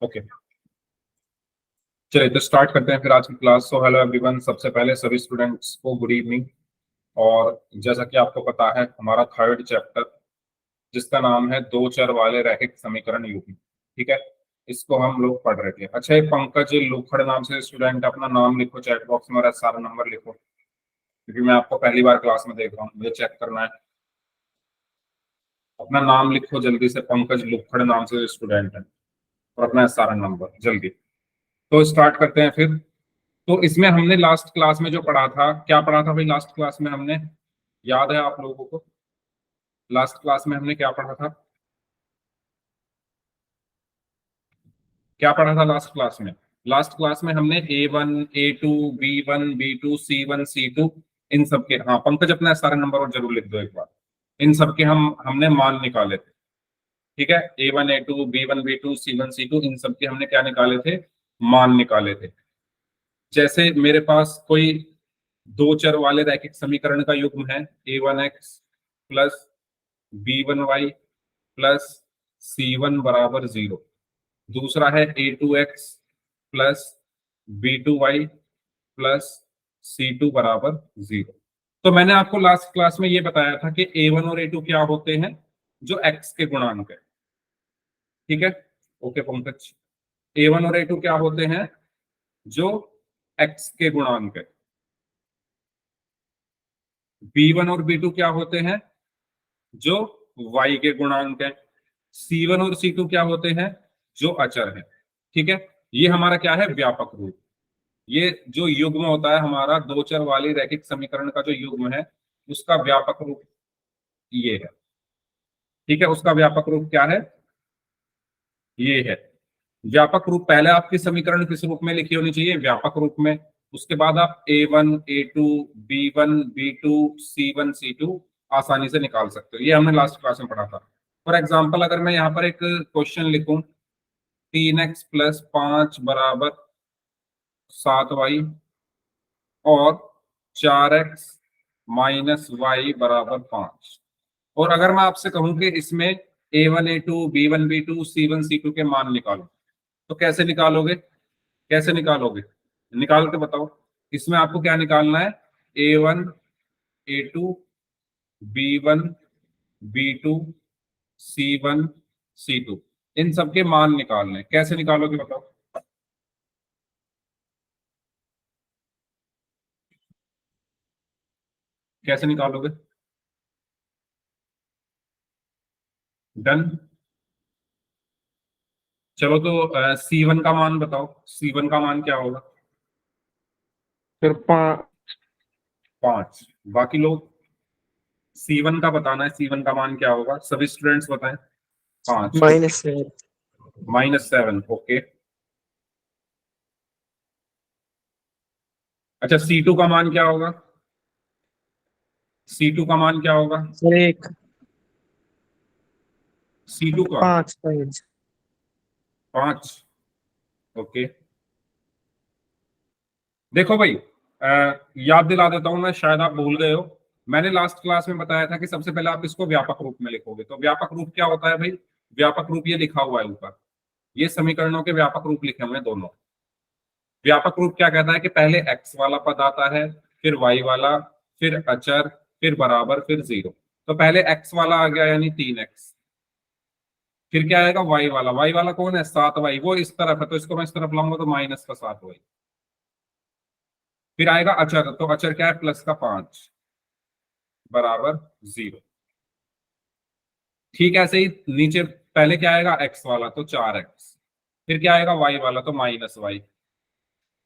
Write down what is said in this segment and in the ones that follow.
Okay, चलिए तो start करते हैं फिर आज की क्लास। सो हेलो एवरीवन, सबसे पहले सभी स्टूडेंट्स को गुड इवनिंग। और जैसा कि आपको पता है, हमारा थर्ड चैप्टर जिसका नाम है दो चर वाले रैखिक समीकरण युग्म, ठीक है, इसको हम लोग पढ़ रहे थे। अच्छा, ये पंकज लूखड़ नाम से स्टूडेंट, अपना नाम लिखो चैट बॉक्स में और सारा नंबर लिखो, क्योंकि मैं आपको पहली बार क्लास में देख रहा हूँ, मुझे चेक करना है। अपना नाम लिखो जल्दी से, पंकज लूखड़ नाम से स्टूडेंट है, और अपना सारा नंबर जल्दी। तो स्टार्ट करते हैं फिर। तो इसमें हमने लास्ट क्लास में जो पढ़ा था, क्या पढ़ा था भाई लास्ट क्लास में हमने, याद है आप लोगों को? लास्ट क्लास में हमने क्या पढ़ा था? क्या पढ़ा था लास्ट क्लास में? लास्ट क्लास में हमने A1 A2 B1 B2 C1 C2 इन सब के, हाँ पंकज अपना सारा नंबर और जरूर लिख दो एक बार। इन सब के हमने मान निकाले थे, ठीक है। A1 A2 B1 B2 C1 C2 इन सब के हमने क्या निकाले थे? मान निकाले थे। जैसे मेरे पास कोई दो चर वाले रैखिक समीकरण का युग्म है, A1x plus B1y plus C1 बराबर 0। दूसरा है A2x plus B2y plus C2 बराबर 0। तो मैंने आपको लास्ट क्लास में ये बताया था कि A1 और A2 क्या होते हैं? जो x के गुणांक है, ठीक है। ओके पंकज, A1 और A2 क्या होते हैं? जो x के गुणांक है। B1 और B2 क्या होते हैं? जो y के गुणांक है। C1 और C2 क्या होते हैं? जो अचर है, ठीक है। ये हमारा क्या है? व्यापक रूप। ये जो युग्म होता है हमारा दो चर वाली रैखिक समीकरण का जो युग्म है, उसका व्यापक रूप ये है, ठीक है। उसका व्यापक रूप क्या है? ये है व्यापक रूप। पहले आपकी समीकरण किस रूप में लिखी होनी चाहिए? व्यापक रूप में। उसके बाद आप A1 A2 B1 B2 C1 C2 आसानी से निकाल सकते हो। ये हमने लास्ट क्लास में पढ़ा था। फॉर एग्जाम्पल, अगर मैं यहाँ पर एक क्वेश्चन लिखूं, 3x प्लस 5 बराबर 7y और 4x माइनस वाई बराबर 5, और अगर मैं आपसे कहूं कि इसमें A1 A2 B1 B2 C1 C2 के मान निकालो, तो कैसे निकालोगे? कैसे निकालोगे? निकाल के बताओ। इसमें आपको क्या निकालना है? A1 A2 B1 B2 C1 C2 इन सबके मान निकालने। कैसे निकालोगे बताओ? कैसे निकालोगे? डन। चलो तो C1 का मान बताओ। C1 का मान क्या होगा? फिर 5। 5। बाकी लोग C1 का बताना है, C1 का मान क्या होगा? सभी स्टूडेंट्स बताएं। 5। -7। -7। ओके। अच्छा, C2 का मान क्या होगा? C2 का मान क्या होगा? सर 1। C2 का 5। 5। ओके। देखो भाई, याद दिला देता हूं मैं, शायद आप भूल गए हो। मैंने लास्ट क्लास में बताया था कि सबसे पहले आप इसको व्यापक रूप में लिखोगे। तो व्यापक रूप क्या होता है भाई? व्यापक रूप ये लिखा हुआ है ऊपर, ये समीकरणों के व्यापक रूप लिखे हुए हैं दोनों। व्यापक रूप क्या कहता है कि पहले x वाला पद आता है, फिर y वाला, फिर अचर, फिर बराबर, फिर 0। तो पहले x वाला आ गया यानी 3x, फिर क्या आएगा? y वाला कौन है? 7y, वो इस तरफ है तो इसको मैं इस तरफ लाऊंगा तो माइनस का 7y। फिर आएगा अचर, तो अचर क्या है? प्लस का 5 बराबर 0। ठीक है, ऐसे ही नीचे पहले क्या आएगा? x वाला तो 4x, फिर क्या आएगा? y वाला तो -y,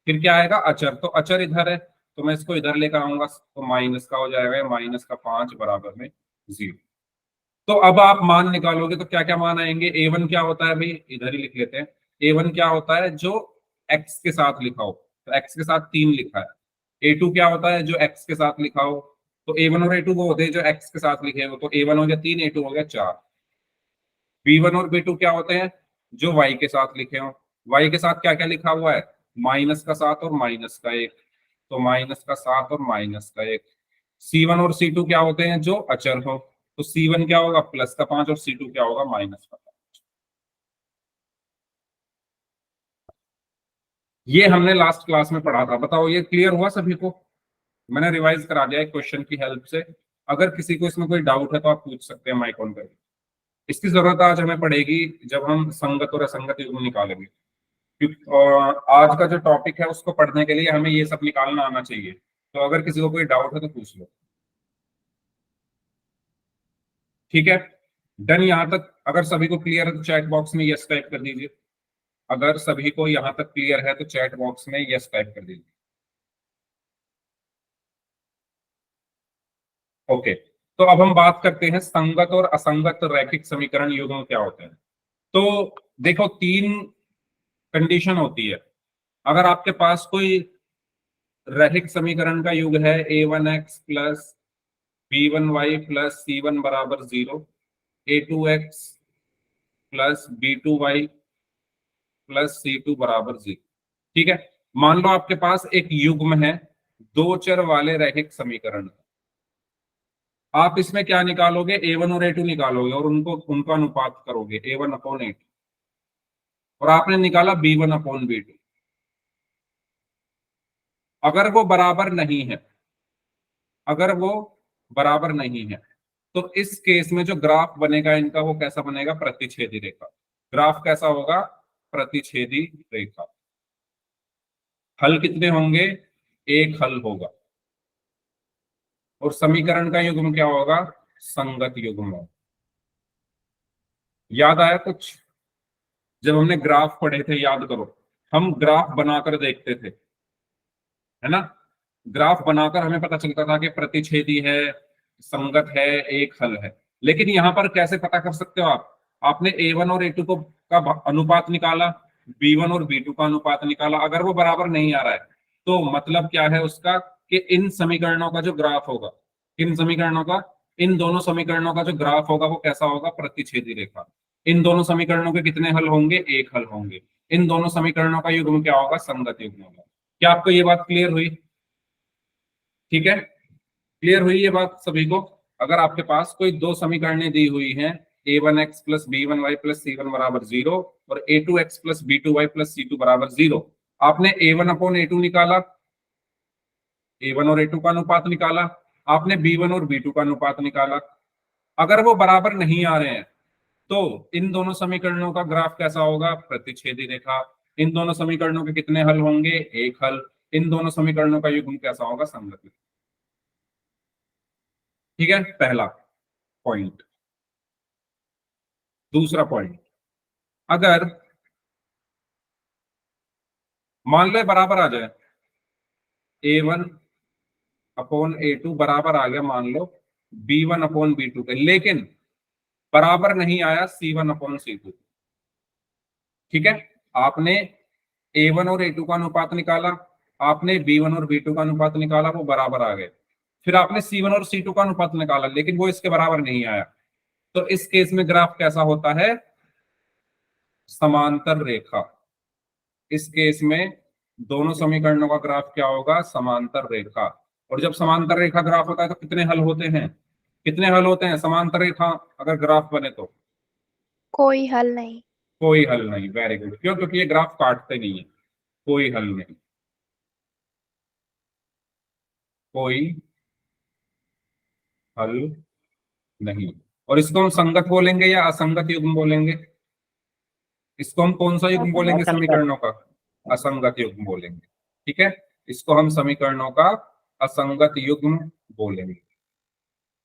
फिर क्या आएगा? अचर, तो अचर इधर है तो मैं इसको इधर लेकर आऊंगा तो माइनस का हो जाएगा, माइनस का 5 बराबर में 0। तो अब आप मान निकालोगे तो क्या क्या मान आएंगे? A1 क्या होता है भाई? इधर ही लिख लेते हैं। A1 क्या होता है? जो x के साथ लिखा हो, तो x के साथ 3 लिखा है। A2 क्या होता है? जो x के साथ लिखा हो। तो A1 और A2 वो होते हैं जो x के साथ लिखे हो, तो A1 हो गया 3, A2 हो गया 4। B1 और B2 क्या होते हैं? जो y के साथ लिखे हो। y के साथ क्या क्या लिखा हुआ है? -7 और -1, तो -7 और -1। C1 और C2 क्या होते हैं? जो अचर हो। तो C1 क्या होगा? +5 और C2 क्या होगा? -5। ये हमने लास्ट क्लास में पढ़ा था। बताओ ये क्लियर हुआ सभी को? मैंने रिवाइज करा दिया एक क्वेश्चन की हेल्प से। अगर किसी को इसमें कोई डाउट है तो आप पूछ सकते हैं माइक ऑन करके। इसकी जरूरत आज हमें पड़ेगी जब हम संगत और असंगत युग्म निकालेंगे, क्योंकि आज का जो टॉपिक है उसको पढ़ने के लिए हमें ये सब निकालना आना चाहिए। तो अगर किसी को कोई डाउट है तो पूछ लो। ठीक है, डन यहां तक? अगर सभी को क्लियर है तो चैट बॉक्स में यस टाइप कर दीजिए। अगर सभी को यहां तक क्लियर है तो चैट बॉक्स में यस टाइप कर दीजिए। ओके, तो अब हम बात करते हैं संगत और असंगत रैखिक समीकरण युग्म क्या होते हैं। तो देखो, तीन कंडीशन होती है। अगर आपके पास कोई रैखिक समीकरण का युग है a1x plus b1y plus c1 बराबर 0, a2x plus b2y plus c2 बराबर 0। ठीक है, मान लो आपके पास एक युग्म है दो चर वाले रैखिक समीकरण। आप इसमें क्या निकालोगे? a1 और a2 निकालोगे और उनका अनुपात करोगे a1 अपॉन a2, और आपने निकाला b1 अपॉन b2। अगर वो बराबर नहीं है, अगर वो बराबर नहीं है, तो इस केस में जो ग्राफ बनेगा इनका वो कैसा बनेगा? प्रतिच्छेदी रेखा। ग्राफ कैसा होगा? प्रतिच्छेदी रेखा। हल कितने होंगे? एक हल होगा। और समीकरण का युग्म क्या होगा? संगत युग्म होगा। याद आया कुछ? जब हमने ग्राफ पढ़े थे, याद करो, हम ग्राफ बनाकर देखते थे, है ना? ग्राफ बनाकर हमें पता चलता था कि प्रतिच्छेदी है, संगत है, एक हल है। लेकिन यहां पर कैसे पता कर सकते हो आप? आपने a1 और a2 को का अनुपात निकाला, b1 और b2 का अनुपात निकाला। अगर वो बराबर नहीं आ रहा है तो मतलब क्या है उसका? कि इन समीकरणों का जो ग्राफ होगा, इन समीकरणों का, इन दोनों समीकरणों का जो ग्राफ होगा वो कैसा होगा? प्रतिच्छेदी रेखा। इन दोनों समीकरणों के कितने हल होंगे? एक हल होंगे। इन दोनों समीकरणों का युग्म क्या होगा? संगत युग्म होगा। क्या आपको ये बात क्लियर हुई? ठीक है, क्लियर हुई ये बात सभी को? अगर आपके पास कोई दो समीकरणें दी हुई हैं, a1x plus b1y plus c1 बराबर 0 और a2x plus b2y plus c2 बराबर 0, आपने a1 अपॉन a2 निकाला, a1 और a2 का अनुपात निकाला, आपने b1 और b2 का अनुपात निकाला। अगर वो बराबर नहीं आ रहे हैं तो इन दोनों समीकरणों का ग्राफ कैसा होगा? प्रतिच्छेदी रेखा। इन दोनों समीकरणों के कितने हल होंगे? एक हल। इन दोनों समीकरणों का युग्म कैसा होगा? संगत। ठीक है, पहला पॉइंट। दूसरा पॉइंट, अगर मान लो बराबर आ जाए, a1 अपॉन a2 बराबर आ गया मान लो b1 अपॉन b2 के, लेकिन बराबर नहीं आया c1 अपॉन c2। ठीक है, आपने a1 और a2 का अनुपात निकाला, आपने b1 और b2 का अनुपात निकाला, वो बराबर आ गए। फिर आपने c1 और c2 का अनुपात निकाला लेकिन वो इसके बराबर नहीं आया। तो इस केस में ग्राफ कैसा होता है? समांतर रेखा। इस केस में दोनों समीकरणों का ग्राफ क्या होगा? समांतर रेखा। और जब समांतर रेखा ग्राफ होता है तो कितने हल होते हैं? कितने हल होते हैं समांतर रेखा अगर ग्राफ बने तो? कोई हल नहीं। कोई हल नहीं। Very good. क्यों? क्योंकि ये ग्राफ काटते नहीं है। कोई हल नहीं, कोई हल नहीं। और इसको हम संगत बोलेंगे या असंगत युग्म बोलेंगे? इसको हम कौन सा युग्म बोलेंगे समीकरणों का? असंगत युग्म बोलेंगे। ठीक है, इसको हम समीकरणों का असंगत युग्म बोलेंगे।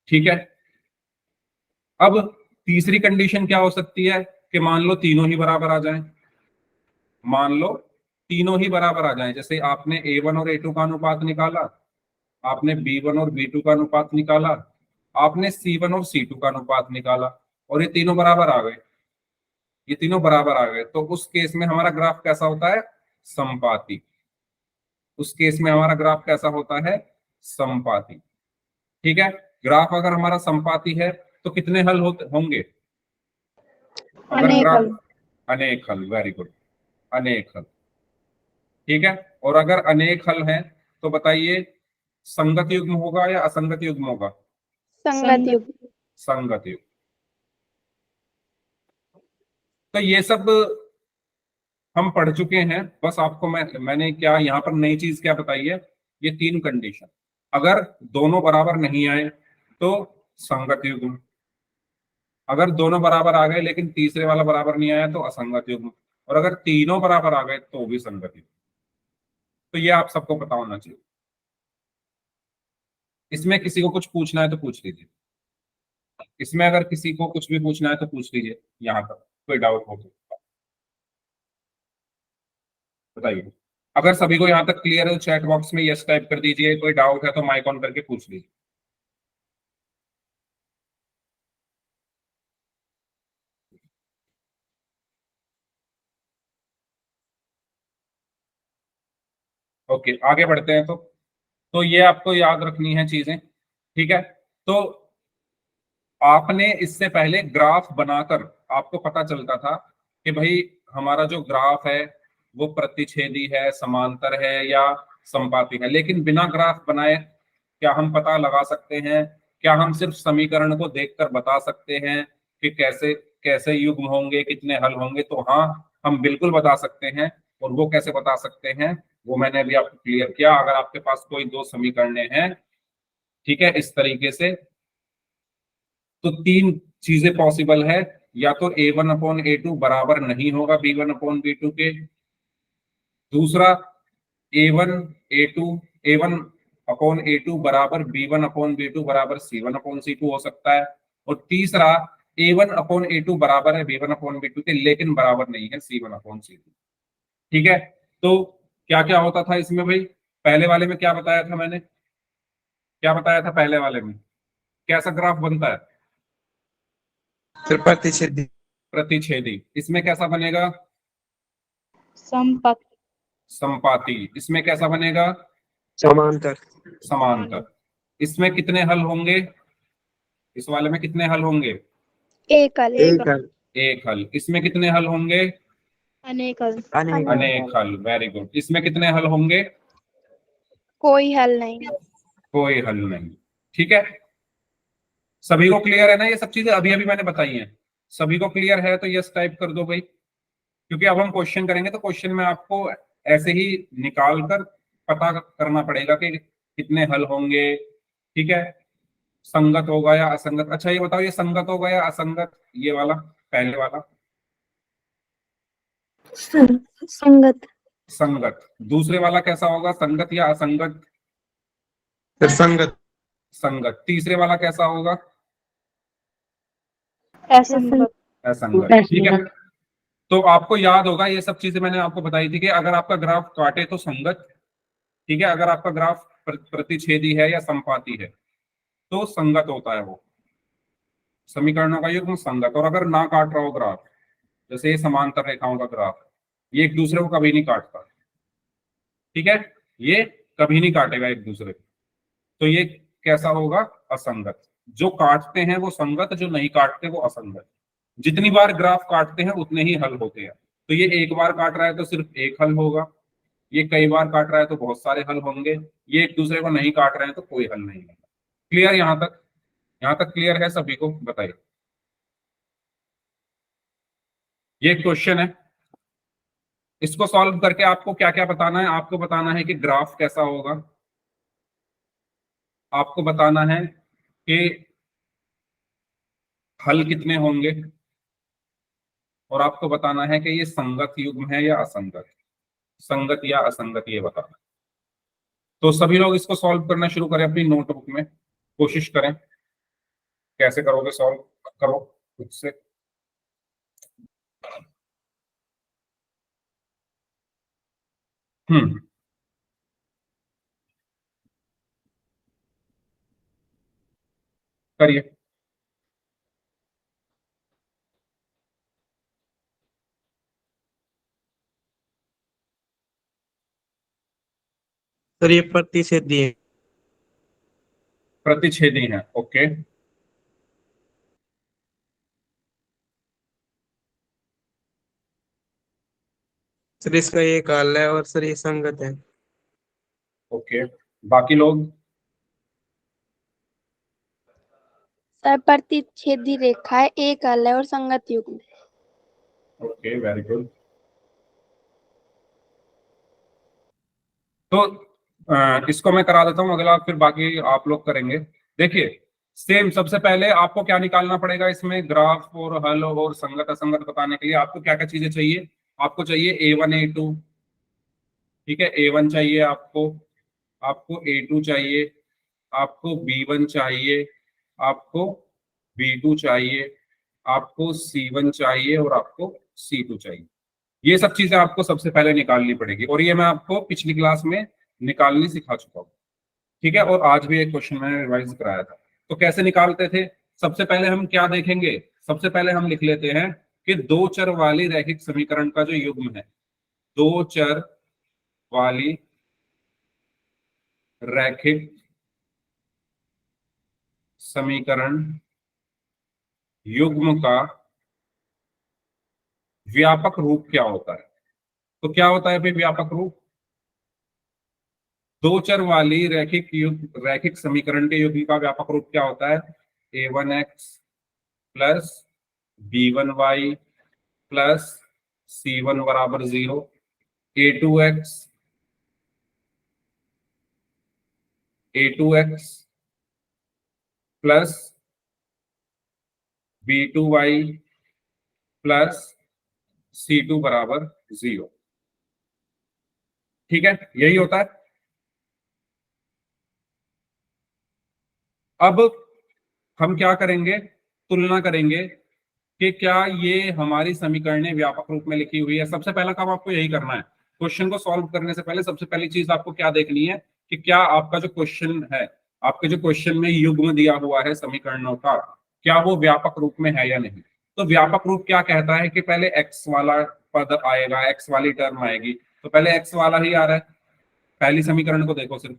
ठीक है, अब तीसरी कंडीशन क्या हो सकती है? कि मान लो तीनों ही बराबर आ जाएं। मान लो तीनों ही बराबर आ जाएं। जैसे आपने a1 और a2 का अनुपात निकाला, आपने b1 और b2 का अनुपात निकाला, आपने c1 और c2 का अनुपात निकाला, और ये तीनों बराबर आ गए। ये तीनों बराबर आ गए तो उस केस में हमारा ग्राफ कैसा होता है? समपाती। उस केस में हमारा ग्राफ कैसा होता है? समपाती। ठीक है, ग्राफ अगर हमारा समपाती है तो कितने हल होंगे? अगर अनेक ग्राफ हल। अनेक हल। वेरी गुड, अनेक हल। ठीक है, और अगर अनेक हल हैं तो बताइए संगत युग्म होगा या असंगत युग्म होगा? संगत युग। संगत युग्म। तो ये सब हम पढ़ चुके हैं, बस आपको मैंने क्या यहाँ पर नई चीज क्या बताई है, ये तीन कंडीशन। अगर दोनों बराबर नहीं आए तो संगत युग्म, अगर दोनों बराबर आ गए लेकिन तीसरे वाला बराबर नहीं आया तो असंगत युग्म, और अगर तीनों बराबर आ गए तो भी संगत युग्म। तो ये आप सबको पता होना चाहिए। इसमें किसी को कुछ पूछना है तो पूछ लीजिए, इसमें अगर किसी को कुछ भी पूछना है तो पूछ लीजिए, यहाँ तक कोई डाउट हो तो बताइए। अगर सभी को यहाँ तक क्लियर है तो चैट बॉक्स में यस टाइप कर दीजिए, कोई डाउट है तो माइक ऑन करके पूछ लीजिए। ओके, आगे बढ़ते हैं। तो ये आपको याद रखनी है चीजें, ठीक है। तो आपने इससे पहले ग्राफ बनाकर आपको पता चलता था कि भाई हमारा जो ग्राफ है वो प्रतिच्छेदी है, समांतर है या संपाती है, लेकिन बिना ग्राफ बनाए क्या हम पता लगा सकते हैं? क्या हम सिर्फ समीकरण को देखकर बता सकते हैं कि कैसे कैसे युग्म होंगे, कितने हल होंगे? तो हाँ, हम बिल्कुल बता सकते हैं। और वो कैसे बता सकते हैं वो मैंने अभी आपको क्लियर किया। अगर आपके पास कोई दो समीकरण हैं, ठीक है, इस तरीके से, तो तीन चीजें पॉसिबल है। या तो a1/a2 बराबर नहीं होगा b1/b2 के, दूसरा a1/a2 बराबर b1/b2 बराबर c1/c2 हो सकता है, और तीसरा a1/a2 बराबर है b1/b2 के लेकिन बराबर नहीं है c1/c2। ठीक है। तो क्या क्या होता था इसमें भाई? पहले वाले में क्या बताया था मैंने, क्या बताया था पहले वाले में? कैसा ग्राफ बनता है? सर प्रतिच्छेदी। प्रतिच्छेदी। इसमें कैसा बनेगा? संपत संपाती। इसमें कैसा बनेगा? समांतर। समांतर। इसमें कितने हल होंगे? इस वाले में कितने हल होंगे? एक हल एक हल। एक हल। इसमें कितने हल होंगे? अनेक हल अनेक। अनेक हल। Very good. इसमें कितने हल होंगे? कोई हल नहीं। कोई हल नहीं। ठीक है, सभी को क्लियर है ना? ये सब चीजें अभी अभी मैंने बताई हैं, सभी को क्लियर है तो यस टाइप कर दो भाई। क्योंकि अब हम क्वेश्चन करेंगे तो क्वेश्चन में आपको ऐसे ही निकाल कर पता करना पड़ेगा कि कितने हल होंगे। ठीक है, संगत होगा या असंगत। अच्छा ये बताओ, ये संगत होगा या असंगत, ये वाला पहले वाला? संगत संगत। दूसरे वाला कैसा होगा, संगत या असंगत? सर संगत। संगत। तीसरे वाला कैसा होगा? असंगत असंगत। ठीक है। तो आपको याद होगा ये सब चीजें मैंने आपको बताई थी कि अगर आपका ग्राफ काटे तो संगत, ठीक है, अगर आपका ग्राफ प्रतिच्छेदी है या संपाती है तो संगत होता है वो, समीकरणों का युग्म संगत। और अगर ना काट रहा हो ग्राफ, जैसे ये समांतर रेखाओं का ग्राफ, ये एक दूसरे को कभी नहीं काटता, ठीक है, ये कभी नहीं काटेगा एक दूसरे को, तो ये कैसा होगा? असंगत। जो काटते हैं वो संगत, जो नहीं काटते वो असंगत। जितनी बार ग्राफ काटते हैं उतने ही हल होते हैं। तो ये एक बार काट रहा है तो सिर्फ एक हल होगा, ये कई बार काट रहा है तो बहुत सारे हल होंगे, ये एक दूसरे को नहीं काट रहे हैं तो कोई हल नहीं होगा। क्लियर यहाँ तक? यहाँ तक क्लियर है सभी को? बताइए। ये क्वेश्चन है, इसको सॉल्व करके आपको क्या क्या बताना है? आपको बताना है कि ग्राफ कैसा होगा, आपको बताना है कि हल कितने होंगे, और आपको बताना है कि ये संगत युग्म है या असंगत, संगत या असंगत, ये बताना। तो सभी लोग इसको सॉल्व करना शुरू करें अपनी नोटबुक में, कोशिश करें। कैसे करोगे सॉल्व? करो खुद से। हम्म, करिए। सर ये प्रतिच्छेदी है। प्रतिच्छेदी है, ओके। सर इसका एक हल है और सर ये संगत है। ओके, बाकी लोग? सर प्रतिच्छेदी रेखा है, एक हल है और संगत युग्म। Okay, very good. तो इसको मैं करा देता हूं, अगला फिर बाकी आप लोग करेंगे। देखिए सेम, सबसे पहले आपको क्या निकालना पड़ेगा इसमें, ग्राफ और हल और संगत असंगत बताने के लिए आपको क्या क्या चीजें चाहिए। आपको चाहिए A1 A2, ठीक है, A1 चाहिए आपको, आपको A2 चाहिए, आपको B1 चाहिए, आपको B2 चाहिए, आपको C1 चाहिए और आपको C2 चाहिए। ये सब चीजें आपको सबसे पहले निकालनी पड़ेगी, और ये मैं आपको पिछली क्लास में निकालनी सिखा चुका हूँ, ठीक है। और आज भी एक क्वेश्चन मैंने रिवाइज कराया था। तो कैसे निकालते थे, सबसे पहले हम क्या देखेंगे, सबसे पहले हम लिख लेते हैं कि दो चर वाली रैखिक समीकरण का जो युग्म है, दो चर वाली रैखिक समीकरण युग्म का व्यापक रूप क्या होता है। तो क्या होता है फिर व्यापक रूप, दो चर वाली रैखिक समीकरण के युग्म का व्यापक रूप क्या होता है, A1x plus B1y plus C1 बराबर 0, A2x plus B2y plus C2 बराबर 0, ठीक है, यही होता है। अब हम क्या करेंगे, तुलना करेंगे कि क्या ये हमारी समीकरणें व्यापक रूप में लिखी हुई है। सबसे पहला काम आपको यही करना है, क्वेश्चन को सॉल्व करने से पहले सबसे पहली चीज आपको क्या देखनी है कि क्या आपका जो क्वेश्चन है, आपके जो क्वेश्चन में युग्म दिया हुआ है समीकरणों का, क्या वो व्यापक रूप में है या नहीं। तो व्यापक रूप क्या कहता है कि पहले एक्स वाला पद आएगा, एक्स वाली टर्म आएगी, तो पहले एक्स वाला ही आ रहा है। पहली समीकरण को देखो सिर्फ,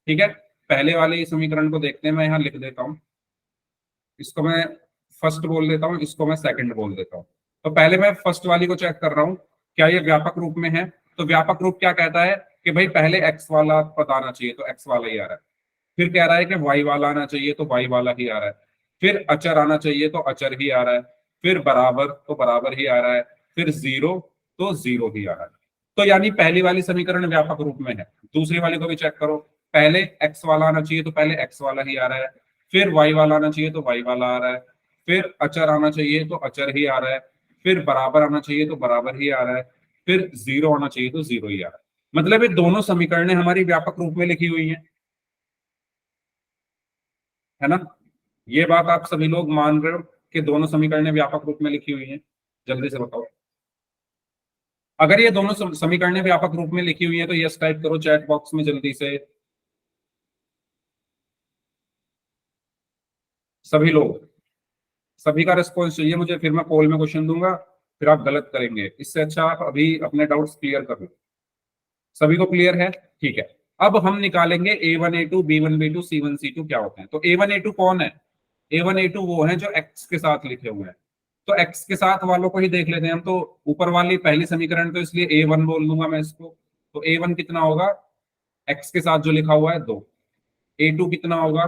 ठीक है, पहले वाले समीकरण को देखते हैं। मैं यहाँ लिख देता हूं, इसको मैं फर्स्ट बोल देता हूँ, इसको मैं सेकंड बोल देता हूँ। तो पहले मैं फर्स्ट वाली को चेक कर रहा हूँ, क्या ये व्यापक रूप में है। तो व्यापक रूप क्या कहता है कि भाई पहले एक्स वाला पद आना चाहिए, तो एक्स वाला ही आ रहा है। फिर कह रहा है कि वाई वाला आना चाहिए, तो वाई वाला ही आ रहा है। फिर अचर आना चाहिए, तो अचर ही आ रहा है। फिर बराबर, तो बराबर ही आ रहा है। फिर जीरो, तो जीरो ही आ रहा है। तो यानी पहली वाली समीकरण व्यापक रूप में है। दूसरी वाली को भी चेक करो, पहले एक्स वाला आना चाहिए, तो पहले एक्स वाला ही आ रहा है। फिर वाई वाला आना चाहिए, तो वाई वाला आ रहा है। फिर अचर आना चाहिए, तो अचर ही आ रहा है। फिर बराबर आना चाहिए, तो बराबर ही आ रहा है। फिर जीरो आना चाहिए, तो जीरो ही आ रहा है। मतलब ये दोनों समीकरणें हमारी व्यापक रूप में लिखी हुई हैं, है ना। ये बात आप सभी लोग मान रहे हो कि दोनों समीकरणें व्यापक रूप में लिखी हुई हैं। जल्दी से बताओ, अगर ये दोनों समीकरणें व्यापक रूप में लिखी हुई हैं तो यस टाइप करो चैट बॉक्स में जल्दी से, सभी लोग। सभी का रिस्पॉन्स चाहिए मुझे, फिर मैं पोल में क्वेश्चन दूंगा, फिर आप गलत करेंगे। इससे अच्छा आप अभी अपने डाउट्स क्लियर कर लो। सभी को क्लियर है, ठीक है। अब हम निकालेंगे A1 A2 B1 B2 C1 C2 क्या होते हैं। तो A1 A2 कौन है, A1 A2 वो है जो एक्स के साथ लिखे हुए हैं। तो एक्स के साथ वालों को ही देख लेते हैं हम। तो ऊपर वाली पहली समीकरण, तो इसलिए A1 बोल दूंगा मैं इसको। तो A1 कितना होगा, एक्स के साथ जो लिखा हुआ है 2। A2 कितना होगा,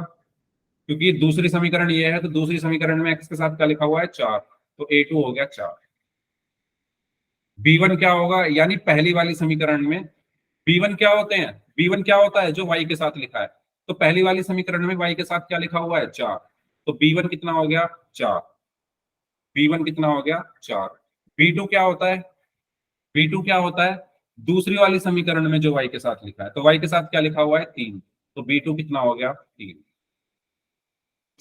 क्योंकि दूसरी समीकरण ये है, तो दूसरी समीकरण में एक्स के साथ क्या लिखा हुआ है 4, तो A2 हो गया 4। B1 क्या होगा, यानी पहली वाली समीकरण में B1 क्या होते हैं, B1 क्या होता है जो y के साथ लिखा है। तो पहली वाली समीकरण में y के साथ क्या लिखा हुआ है 4, तो B1 कितना हो गया 4। B1 कितना हो गया 4। B2 क्या होता है, B2 क्या होता है, दूसरी वाली समीकरण में जो y के साथ लिखा है, तो y के साथ क्या लिखा हुआ है 3, तो B2 कितना हो गया 3।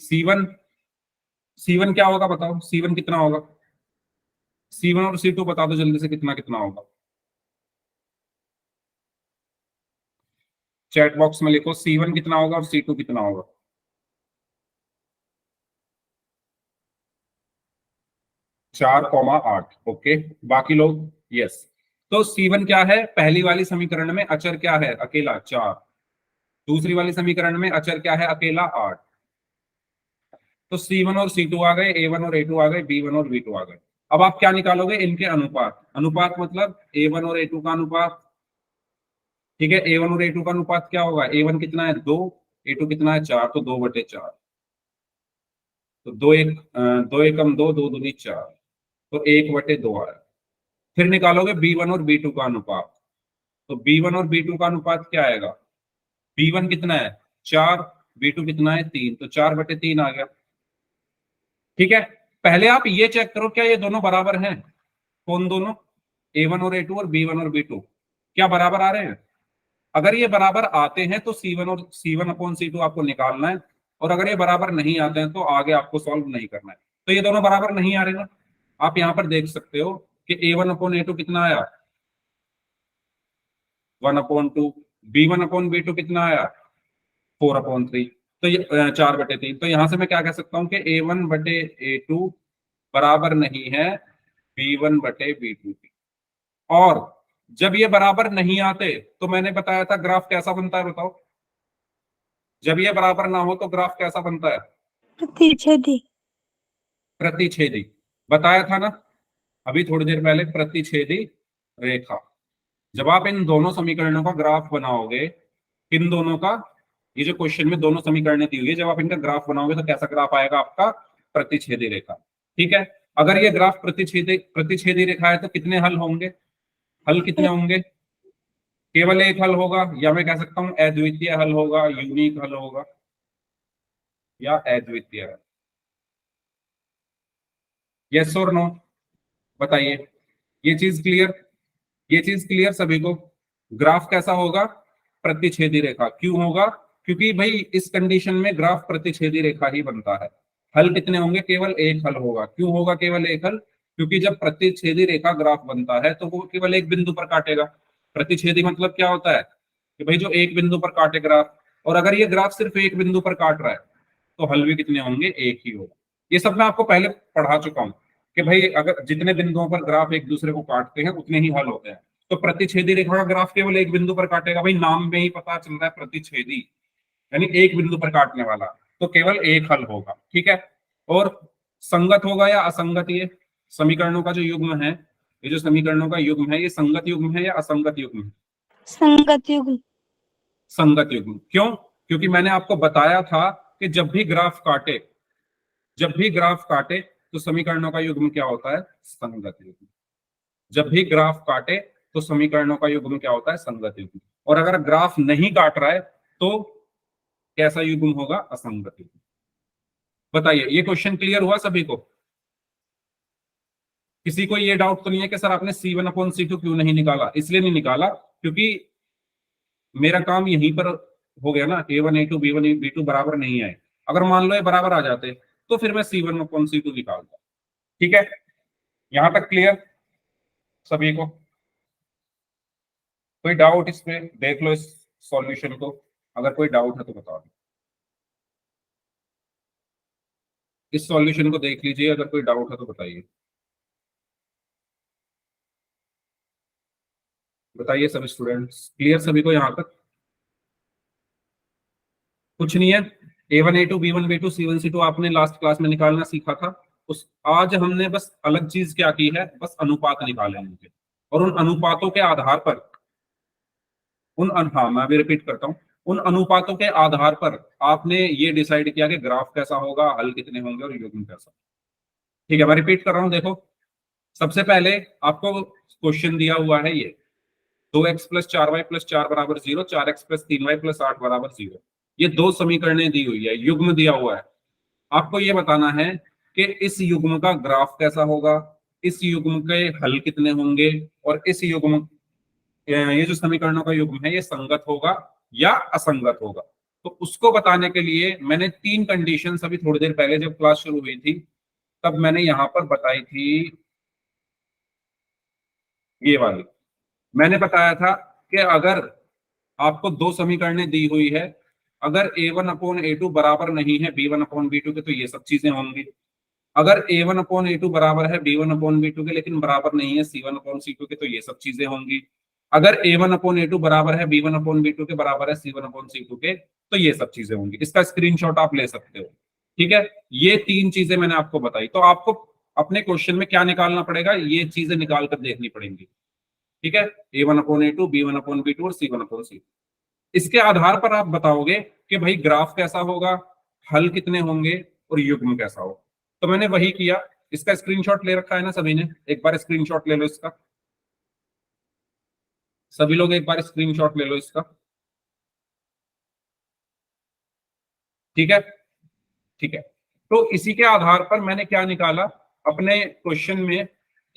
C1, C1 क्या होगा बताओ, C1 कितना होगा, C1 और C2 बता दो जल्दी से कितना कितना होगा। चैट बॉक्स में लिखो C1 कितना होगा और C2 कितना होगा। 4,8, ओके। बाकी लोग यस। तो C1 क्या है, पहली वाली समीकरण में अचर क्या है अकेला 4, दूसरी वाली समीकरण में अचर क्या है अकेला 8। तो C1 और C2 आ गए, A1 और A2 आ गए, B1 और B2 आ गए। अब आप क्या निकालोगे, इनके अनुपात। अनुपात मतलब A1 और A2 का अनुपात, ठीक है। A1 और A2 का अनुपात क्या होगा, A1 कितना है 2, A2 कितना है 4, तो 2/4। तो दो एक, दो एकम दो, दो दूनी 4, तो 1/2 आया। फिर निकालोगे B1 और B2 का अनुपात, तो B1 और B2 का अनुपात क्या आएगा? B1 कितना है 4, B2 कितना है 3, तो 4/3 आ गया। ठीक है, पहले आप ये चेक करो क्या ये दोनों बराबर हैं? कौन दोनों? A1 और A2 और B1 और B2 क्या बराबर आ रहे हैं? अगर ये बराबर आते हैं तो C1 और C1/C2 आपको निकालना है, और अगर ये बराबर नहीं आते हैं तो आगे आपको सॉल्व नहीं करना है। तो ये दोनों बराबर नहीं आ रहे ना, आप यहां पर देख सकते हो कि A1/A2 कितना आया 1/2, B1/B2 कितना आया 4/3, तो ये 4/3। तो यहां से मैं क्या कह सकता हूं कि A1/A2 बराबर नहीं है B1/B2 की। और जब ये बराबर नहीं आते तो मैंने बताया था ग्राफ कैसा बनता है, बताओ। जब ये बराबर ना हो तो ग्राफ कैसा बनता है? प्रतिच्छेदी। प्रतिच्छेदी, बताया था ना अभी थोड़ी देर पहले, प्रतिच्छेदी रेखा। जब आप इन दोनों समीकरणों का ग्राफ बनाओगे, इन दोनों का, ये जो क्वेश्चन में दोनों समीकरणें दी हुई है, जब आप इनका ग्राफ बनाओगे तो कैसा ग्राफ आएगा आपका? प्रतिच्छेदी रेखा। ठीक है, अगर ये ग्राफ प्रतिच्छेदी रेखा है तो कितने हल होंगे? हल कितने होंगे? केवल एक हल होगा, या मैं कह सकता हूं अद्वितीय हल होगा, यूनिक हल होगा, या अद्वितीय हल। यस और नो, बताइए। ये चीज क्लियर? ये चीज क्लियर सभी को? ग्राफ कैसा होगा? प्रतिच्छेदी रेखा। क्यों होगा? क्योंकि भाई इस कंडीशन में ग्राफ प्रतिच्छेदी रेखा ही बनता है। हल कितने होंगे? केवल एक हल होगा। क्यों होगा केवल एक हल? क्योंकि जब प्रतिच्छेदी रेखा ग्राफ बनता है तो वो केवल एक बिंदु पर काटेगा। प्रतिच्छेदी मतलब क्या होता है कि भाई जो एक बिंदु पर काटे ग्राफ, और अगर ये ग्राफ सिर्फ एक बिंदु पर काट रहा है तो हल भी कितने होंगे? एक ही होगा। ये सब मैं आपको पहले पढ़ा चुका हूं कि भाई अगर जितने बिंदुओं पर ग्राफ एक दूसरे को काटते हैं उतने ही हल होते हैं। तो प्रतिच्छेदी रेखा का ग्राफ केवल एक बिंदु पर काटेगा, भाई नाम में ही पता चल रहा है प्रतिच्छेदी, यानी एक बिंदु पर काटने वाला, तो केवल एक हल होगा। ठीक है, और संगत होगा या असंगत? ये समीकरणों का जो युग्म है, ये जो समीकरणों का युग्म है, ये संगत युग्म है या असंगत युग्म है? संगत युग्म। संगत युग्म। क्यों? क्योंकि मैंने आपको बताया था कि जब भी ग्राफ काटे, जब भी ग्राफ काटे तो समीकरणों का युग्म क्या होता है? संगत युग्म। जब भी ग्राफ काटे तो समीकरणों का युग्म क्या होता है? संगत युग्म। और अगर ग्राफ नहीं काट रहा है तो कैसा युग्म होगा? असंगत युग्म। बताइए, ये क्वेश्चन क्लियर हुआ सभी को? किसी को ये डाउट तो नहीं है कि सर आपने C1/C2 क्यों नहीं निकाला? इसलिए नहीं निकाला क्योंकि मेरा काम यहीं पर हो गया ना, A1A2 B1B2 बराबर नहीं आए। अगर मान लो ये बराबर आ जाते तो फिर मैं C1/C2 निकालता। ठीक है, यहां तक क्लियर सभी को? कोई डाउट इस पे? देख लो इस सॉल्यूशन को, अगर कोई डाउट है तो बता दो। इस सॉल्यूशन को देख लीजिए, अगर कोई डाउट है तो बताइए। बताइए सब स्टूडेंट्स, क्लियर सभी को यहां तक? कुछ नहीं है। A1A2 B1B2 C1C2 आपने लास्ट क्लास में निकालना सीखा था। उस आज हमने बस अलग चीज क्या की है, बस अनुपात निकाले हैं इनके, और उन अनुपातों के आधार पर हाँ मैं भी रिपीट करता हूँ, उन अनुपातों के आधार पर आपने ये डिसाइड किया कि ग्राफ कैसा होगा, हल कितने होंगे और युग्म कैसा। ठीक है, मैं रिपीट कर रहा हूँ। देखो, सबसे पहले आपको क्वेश्चन दिया हुआ है ये 2x + 4y + 4 = 0, 4x + 3y + 8 = 0। ये दो समीकरणें दी हुई है, युग्म दिया हुआ है। आपको ये बताना है कि इस युग्म का ग्राफ कैसा होगा, इस युग्म के हल कितने होंगे, और इस युग्म, ये जो समीकरणों का युग्म है ये संगत होगा या असंगत होगा। तो उसको बताने के लिए मैंने 3 कंडीशन अभी थोड़ी देर पहले जब क्लास शुरू हुई थी तब मैंने यहां पर बताई थी। ये वाली मैंने बताया था कि अगर आपको दो समीकरणें दी हुई है, अगर A1/A2 बराबर नहीं है B1/B2 के तो ये सब चीजें होंगी। अगर A1/A2 बराबर है B1/B2 के लेकिन बराबर नहीं है C1/C2 के तो ये सब चीजें होंगी। अगर A1/A2 बराबर है B1/B2 के बराबर है C1/C2 के तो ये सब चीजें होंगी। इसका स्क्रीनशॉट आप ले सकते हो। ठीक है, ये 3 चीजें मैंने आपको बताई। तो आपको अपने क्वेश्चन में क्या निकालना पड़ेगा, ये चीजें निकाल कर देखनी पड़ेंगी। ठीक है, A1/A2 B1/B2 और C1/C2। इसके आधार पर आप बताओगे कि भाई ग्राफ कैसा होगा, हल कितने होंगे और युग्म कैसा होगा। तो मैंने वही किया। इसका स्क्रीनशॉट ले रखा है ना सभी ने? एक बार स्क्रीनशॉट ले लो इसका। सभी लोग एक बार स्क्रीनशॉट ले लो इसका। ठीक है, ठीक है। तो इसी के आधार पर मैंने क्या निकाला अपने क्वेश्चन में,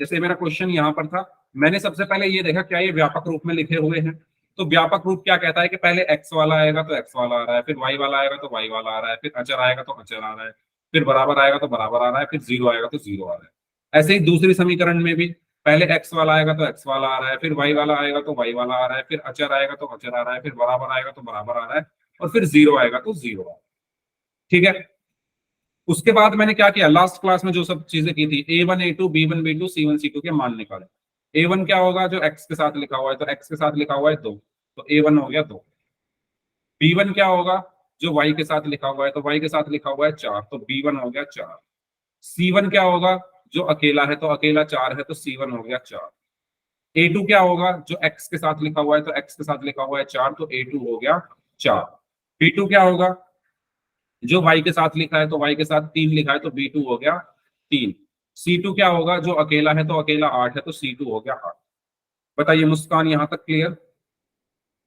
जैसे मेरा क्वेश्चन यहां पर था, मैंने सबसे पहले ये देखा क्या ये व्यापक रूप में लिखे हुए हैं। तो व्यापक रूप क्या कहता है कि पहले एक्स वाला आएगा तो एक्स वाला आ रहा है, फिर वाई वाला आएगा तो वाई वाला आ रहा है, फिर अचर आएगा तो अचर आ रहा है, फिर बराबर आएगा तो बराबर आ रहा है, फिर जीरो आएगा तो जीरो आ रहा है। ऐसे ही दूसरी समीकरण में भी पहले एक्स वाला आएगा तो एक्स वाला आ रहा है, फिर वाई वाला आएगा तो वाई वाला आ रहा है, फिर अचर आएगा तो अचर आ रहा है, फिर बराबर आएगा तो बराबर आ रहा है, और फिर जीरो आएगा तो जीरो आ रहा है। ठीक है। उसके बाद मैंने क्या किया, लास्ट क्लास में जो सब चीजें की थी, A1 A2 B1 B2 C1 C2 के मान निकाले। A1 क्या होगा, जो x के साथ लिखा हुआ है, तो x के साथ लिखा हुआ है 2, तो A1 हो गया 2। B1 क्या होगा, जो y के साथ लिखा हुआ है, तो y के साथ लिखा हुआ है 4, तो B1 हो गया 4। C1 क्या होगा, जो अकेला है तो अकेला 4 है, तो C1 हो गया 4। A2 क्या होगा, जो x के साथ लिखा हुआ है, तो x के साथ लिखा हुआ है 4, तो A2 हो गया 4। B2 क्या होगा, जो y के साथ लिखा है तो y के साथ 3 लिखा है, तो B2 हो गया 3। C2 क्या होगा, जो अकेला है तो अकेला 8 है, तो C2 हो गया 8। बताइए मुस्कान, यहां तक clear?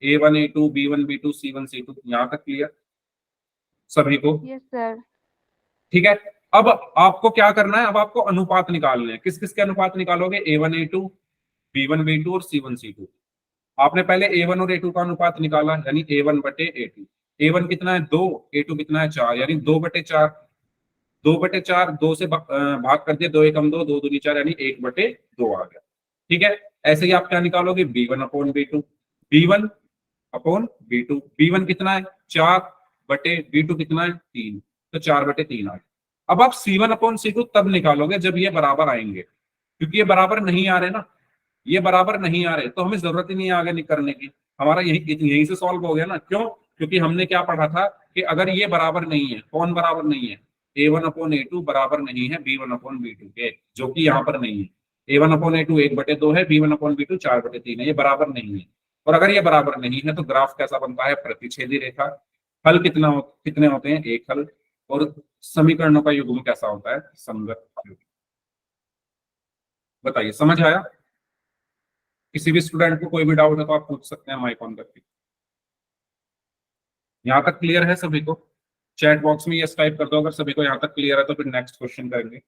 A1 A2 B1 B2 C1 C2 यहां तक क्लियर सभी को? Yes sir. ठीक है। अब आपको क्या करना है, अब आपको अनुपात निकालने हैं। किस किस के अनुपात निकालोगे, A1 A2 B1 B2 और C1 C2। आपने पहले A1 और A2 का अनुपात निकाला, यानी A1 बटे A2। A1 कितना है 2, A2 कितना है 4, यानी 2/4। 2/4, 2 से भाग कर दिया, 2 एकम 2, 2 दूनी 4, यानी 1/2 आ गया। ठीक है। ऐसे ही आप क्या निकालोगे, B1/B2। B1/B2, B1 कितना है 4 बटे B2 कितना है 3, तो 4/3 आ गया। अब आप C1/C2 तब निकालोगे जब ये बराबर आएंगे, क्योंकि ये बराबर नहीं आ रहे ना, ये बराबर नहीं आ रहे, तो हमें जरूरत ही नहीं है आगे करने की, हमारा यही यहीं से सॉल्व हो गया ना। क्यों? क्योंकि हमने क्या पढ़ा था कि अगर ये बराबर नहीं है, कौन बराबर नहीं है, A1/A2 बराबर नहीं है B1/B2 के, जो कि यहाँ पर नहीं है। A1/A2 1/2 है, B1/B2 4/3 है, ये बराबर नहीं है। और अगर ये बराबर नहीं है तो ग्राफ कैसा बनता है, प्रतिच्छेदी रेखा। हल कितने होते हैं, एक हल। और समीकरणों का युग्म कैसा होता है, संगत युग्म। बताइए, समझ आया? किसी भी स्टूडेंट को कोई भी डाउट है तो आप पूछ सकते हैं माइक ऑन करके। यहाँ तक क्लियर है सभी को? चैट बॉक्स में यस टाइप कर दो अगर सभी को यहाँ तक क्लियर है, तो फिर नेक्स्ट क्वेश्चन करेंगे।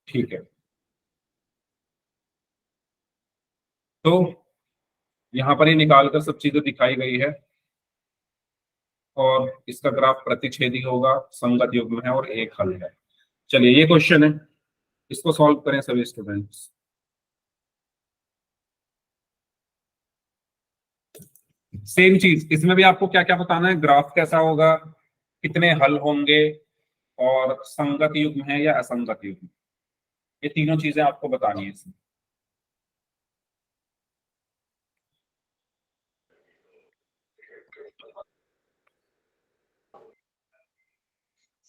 ठीक है। तो यहाँ पर ही निकाल कर सब चीजें दिखाई गई है, और इसका ग्राफ प्रतिच्छेदी होगा, संगत युग्म है और एक हल है। चलिए ये क्वेश्चन है, इसको सॉल्व करें सभी स्टूडेंट्स। सेम चीज इसमें भी आपको क्या क्या बताना है, ग्राफ कैसा होगा, कितने हल होंगे, और संगत युग्म है या असंगत युग्म, ये तीनों चीजें आपको बतानी है इसमें।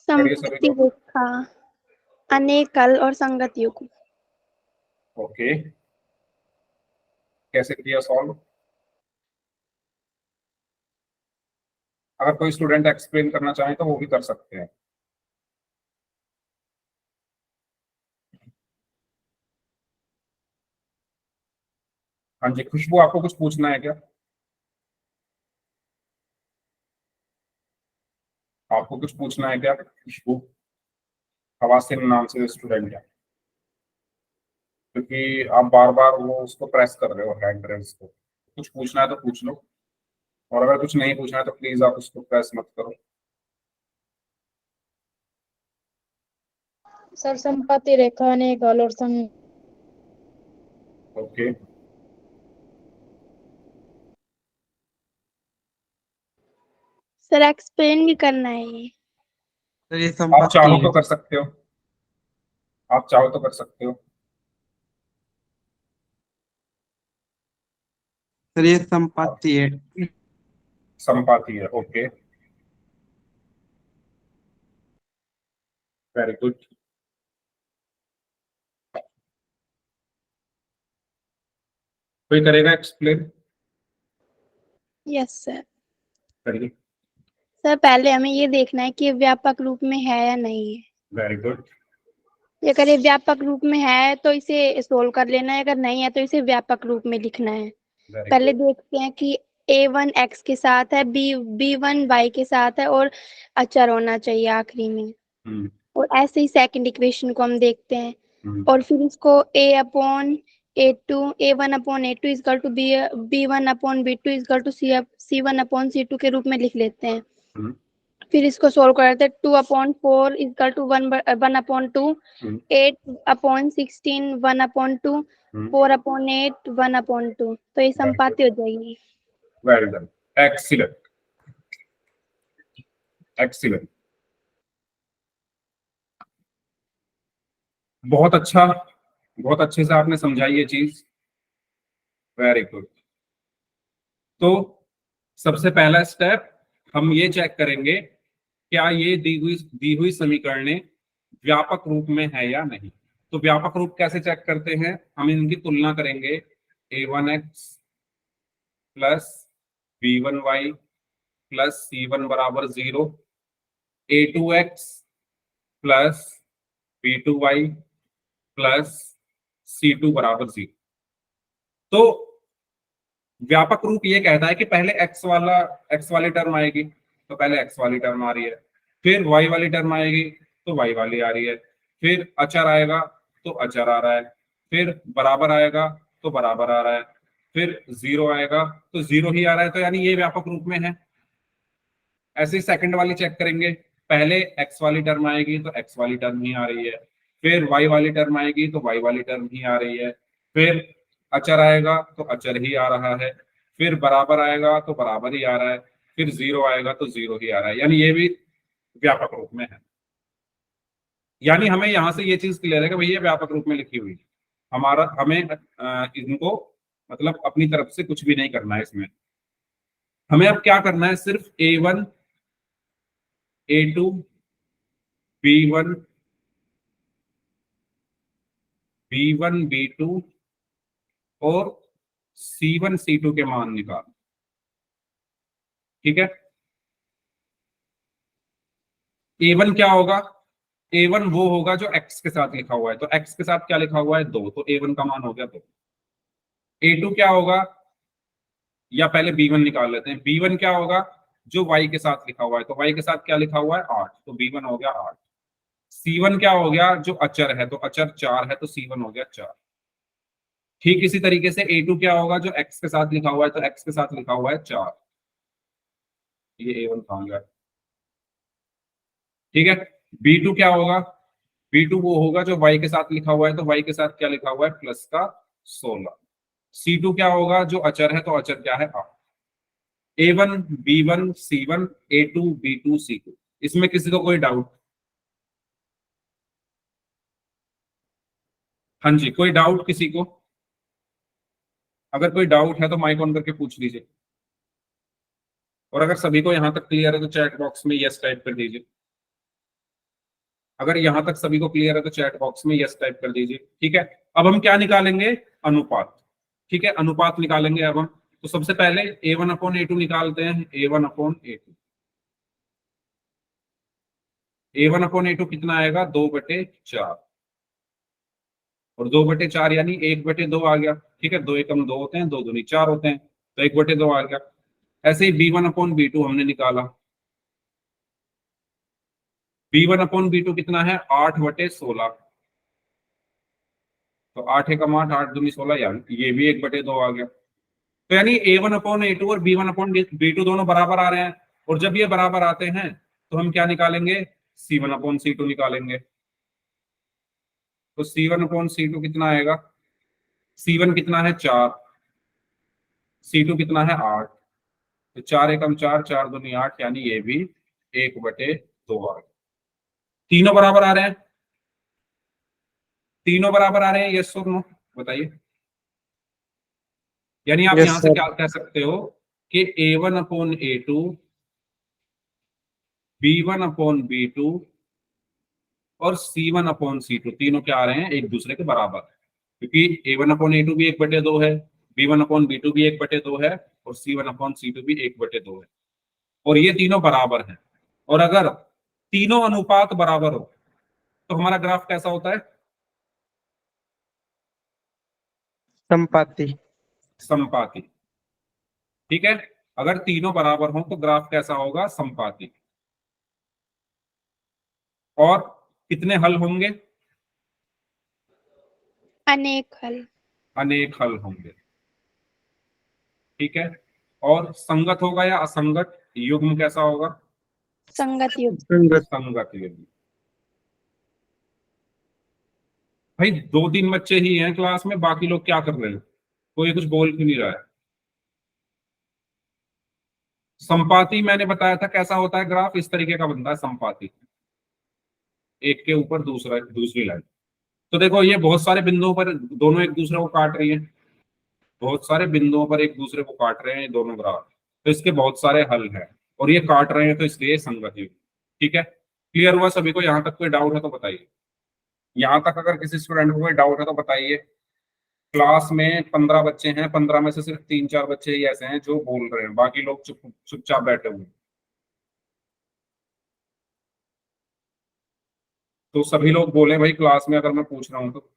पढ़िए सभी सममिति लोग। रेखा, अनेक हल और संगत युग्म। ओके, कैसे किया सॉल्व? अगर कोई स्टूडेंट एक्सप्लेन करना चाहे तो वो भी कर सकते हैं। हाँ जी, खुशबू आपको कुछ पूछना है क्या? आपको कुछ पूछना है क्या खुशबू? हवासिन नाम से स्टूडेंट है, क्योंकि आप बार बार वो उसको प्रेस कर रहे हो हैंड रेस को। कुछ पूछना है तो पूछ लो, और अगर कुछ नहीं पूछना है तो प्लीज आप उसको प्रेस मत करो। सर संपत्ति रेखा अनेक हल और संग ओके, सर एक्सप्लेन भी करना है ये। सर ये आप संपत्ति चाहो है। तो कर सकते हो, आप चाहो तो कर सकते हो। सर ये संपत्ति है। संपाति है, ओके, वेरी गुड। कोई करेगा एक्सप्लेन? Yes sir. करिए। सर पहले हमें ये देखना है कि ये व्यापक रूप में है या नहीं है। Very good. अगर ये व्यापक रूप में है तो इसे सोल्व कर लेना है, अगर नहीं है तो इसे व्यापक रूप में लिखना है। वेरी पहले गुड। देखते हैं कि a1 x के साथ है, b1 y के साथ है और अचर होना चाहिए आखिरी में। हम्म और ऐसे ही सेकंड इक्वेशन को हम देखते हैं हम्म और फिर इसको a1 upon a2 is equal to b1 upon b2 is equal to c1 upon c2 के रूप में लिख लेते हैं। हम्म फिर इसको सोल्व करते हैं 2/4 इजकल टू 1/2, हम्म 8/16 1/2, हम्म 4/8 1/2। तो ये संपाती हो जाएगी। Very good. Excellent excellent. बहुत अच्छा, बहुत अच्छे से आपने समझाई ये चीज। Very good. तो सबसे पहला स्टेप हम ये चेक करेंगे क्या ये दी हुई समीकरणें व्यापक रूप में है या नहीं। तो व्यापक रूप कैसे चेक करते हैं, हम इनकी तुलना करेंगे। a1x plus b1y plus c1 बराबर 0, a2x plus b2y plus c2 बराबर 0। तो व्यापक रूप ये कहता है कि पहले x वाली टर्म आएगी तो पहले x वाली टर्म आ रही है, फिर y वाली टर्म आएगी तो y वाली आ रही है, फिर अचर आएगा तो अचर आ रहा है, फिर बराबर आएगा तो बराबर आ रहा है, फिर जीरो आएगा तो जीरो ही आ रहा है। तो यानी ये व्यापक रूप में है। ऐसे ही सेकंड वाली चेक करेंगे, पहले x वाली टर्म आएगी तो x वाली टर्म ही आ रही है, फिर y वाली टर्म आएगी तो y वाली टर्म ही आ रही है, फिर अचर आएगा तो अचर ही आ रहा है, फिर बराबर आएगा तो बराबर ही आ रहा है, फिर जीरो आएगा तो जीरो ही आ रहा है। यानी ये भी व्यापक रूप में है। यानी हमें यहां से ये चीज क्लियर है कि भाई ये व्यापक रूप में लिखी हुई है। हमें इनको मतलब अपनी तरफ से कुछ भी नहीं करना है इसमें। हमें अब क्या करना है, सिर्फ a1 a2 b1 b1 b2 और c1 c2 के मान निकाल। ठीक है। a1 क्या होगा, a1 वो होगा जो x के साथ लिखा हुआ है, तो x के साथ क्या लिखा हुआ है 2, तो a1 का मान हो गया 2। a2 क्या होगा, या पहले b1 निकाल लेते हैं। b1 क्या होगा, जो y के साथ लिखा हुआ है, तो y के साथ क्या लिखा हुआ है 8, तो b1 हो गया 8। c1 क्या हो गया, जो अचर है, तो अचर 4 है तो c1 हो गया 4। ठीक इसी तरीके से a2 क्या होगा, जो x के साथ लिखा हुआ है, तो x के साथ लिखा हुआ है 4, ये a1 कहाँ गया। ठीक है। b2 क्या होगा, b2 वो होगा जो y के साथ लिखा हुआ है, तो y के साथ क्या लिखा हुआ है प्लस का 16। c2 क्या होगा, जो अचर है, तो अचर क्या है 8। a1 b1 c1 a2 b2 c2। इसमें किसी को कोई डाउट? हाँ जी, कोई डाउट किसी को? अगर कोई डाउट है तो माइक ऑन करके पूछ लीजिए। और अगर सभी को यहां तक क्लियर है तो चैट बॉक्स में यस टाइप कर दीजिए। अगर यहां तक सभी को क्लियर है तो चैट बॉक्स में यस टाइप कर दीजिए। ठीक है। अब हम क्या निकालेंगे, अनुपात। ठीक है, अनुपात निकालेंगे अब हम। तो सबसे पहले a1/a2 निकालते हैं। a1/a2 a1/a2 कितना आएगा, 2/4, और 2/4 यानी 1/2 आ गया। ठीक है, 2 एकम 2 होते हैं, 2 दूनी 4 होते हैं, तो 1/2 आ गया। ऐसे ही b1/b2 हमने निकाला। b1/b2 कितना है, 8/16, तो 8 एकम 8, 8 दूनी 16, यानी ये भी 1/2 आ गया। तो यानी a1/a2 और b1/b2 दोनों बराबर आ रहे हैं। और जब ये बराबर आते हैं तो हम क्या निकालेंगे, c1/c2 निकालेंगे। तो c1/c2 कितना आएगा, c1 कितना है 4, c2 कितना है 8, तो 4 एकम 4, 4 दूनी 8, यानी ये भी 1/2 आ गया। तीनों बराबर आ रहे हैं, तीनों बराबर आ रहे हैं, यस और नो बताइए। यानी आप यस यहां से सर। क्या कह सकते हो कि a1/a2 b1/b2 और c1/c2 तीनों क्या आ रहे हैं, एक दूसरे के बराबर है। क्योंकि a1/a2 भी 1/2 है, b1/b2 भी 1/2 है, और c1/c2 भी 1/2 है। और ये तीनों बराबर हैं, और अगर तीनों अनुपात बराबर हो तो हमारा ग्राफ कैसा होता है? संपाति। समपाती। ठीक है, अगर तीनों बराबर हो तो ग्राफ कैसा होगा? समपाती। और कितने हल होंगे? अनेक हल। अनेक हल होंगे। ठीक है, और संगत होगा या असंगत? युग्म कैसा होगा? संगत युग। संगत। संगत युग्म। भाई 2-3 बच्चे ही हैं क्लास में, बाकी लोग क्या कर रहे हैं? कोई कुछ बोल क्यों नहीं रहा है? संपाती मैंने बताया था कैसा होता है ग्राफ, इस तरीके का बनता है संपाती, एक के ऊपर दूसरा, दूसरी लाइन। तो देखो ये बहुत सारे बिंदुओं पर दोनों एक दूसरे को काट रही है, बहुत सारे बिंदुओं पर एक दूसरे को काट रहे हैं ये दोनों ग्राफ, तो इसके बहुत सारे हल हैं, और ये काट रहे हैं तो इसलिए संगत युग्म। ठीक है, क्लियर हुआ सभी को? यहाँ तक कोई डाउट है तो बताइए। यहाँ तक अगर किसी स्टूडेंट को कोई डाउट है तो बताइए। क्लास में 15 बच्चे हैं, 15 में से सिर्फ 3-4 बच्चे ही ऐसे हैं जो बोल रहे हैं, बाकी लोग चुपचाप बैठे हुए हैं। तो सभी लोग बोले भाई क्लास में, अगर मैं पूछ रहा हूँ तो।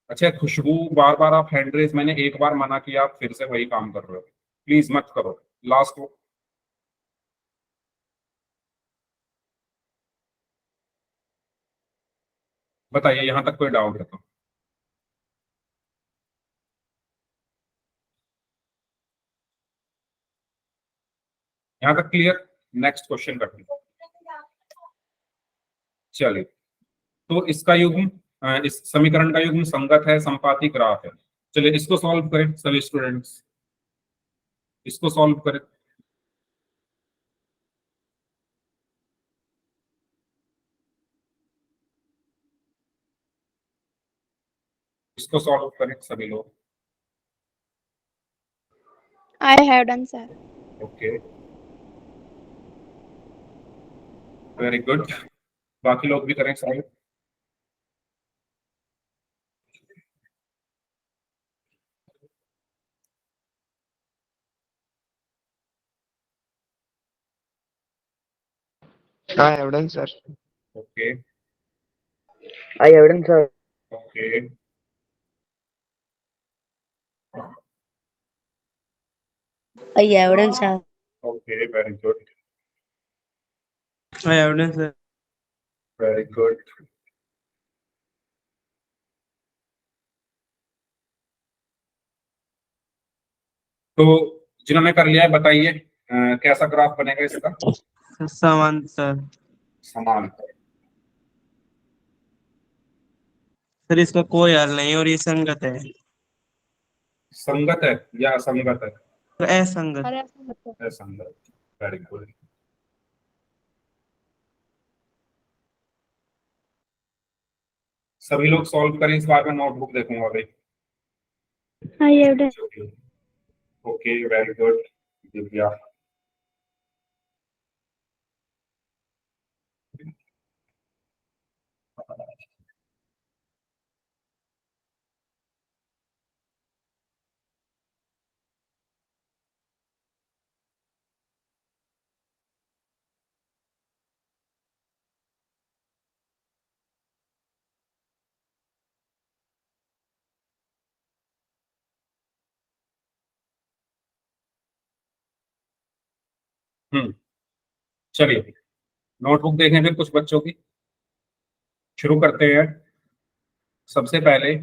अच्छा, खुशबू, बार बार आप हैंड रेज, मैंने एक बार मना किया, आप फिर से वही काम कर रहे हो, प्लीज मत करो। लास्ट को बताइए, यहां तक कोई डाउट है तो। यहां तक क्लियर? नेक्स्ट क्वेश्चन करते हैं। चलिए, तो इसका युग्म, इस समीकरण का युग्म संगत है, संपाती ग्राफ है। चलिए इसको सॉल्व करें सभी स्टूडेंट्स, इसको सॉल्व करें। इसको सॉल्व करें सभी लोग। I have done sir. Okay, very good, बाकी लोग भी करें solve. I have done, sir. Okay I have done, sir. Okay, I have done, sir. Okay, very good, I have done, sir. Very good. तो जिन्होंने कर लिया है बताइए, कैसा ग्राफ बनेगा इसका? समांतर। समान। सर इसका कोई हल नहीं और ये संगत है। संगत है या असंगत है? तो असंगत। अरे ऐसा मत करो। असंगत, वेरी गुड। सभी लोग सॉल्व करें, इस बार मैं नोटबुक देखूंगा भाई। I have done. Okay, very good Divya. चलिए नोटबुक देखें फिर कुछ बच्चों की, शुरू करते हैं। सबसे पहले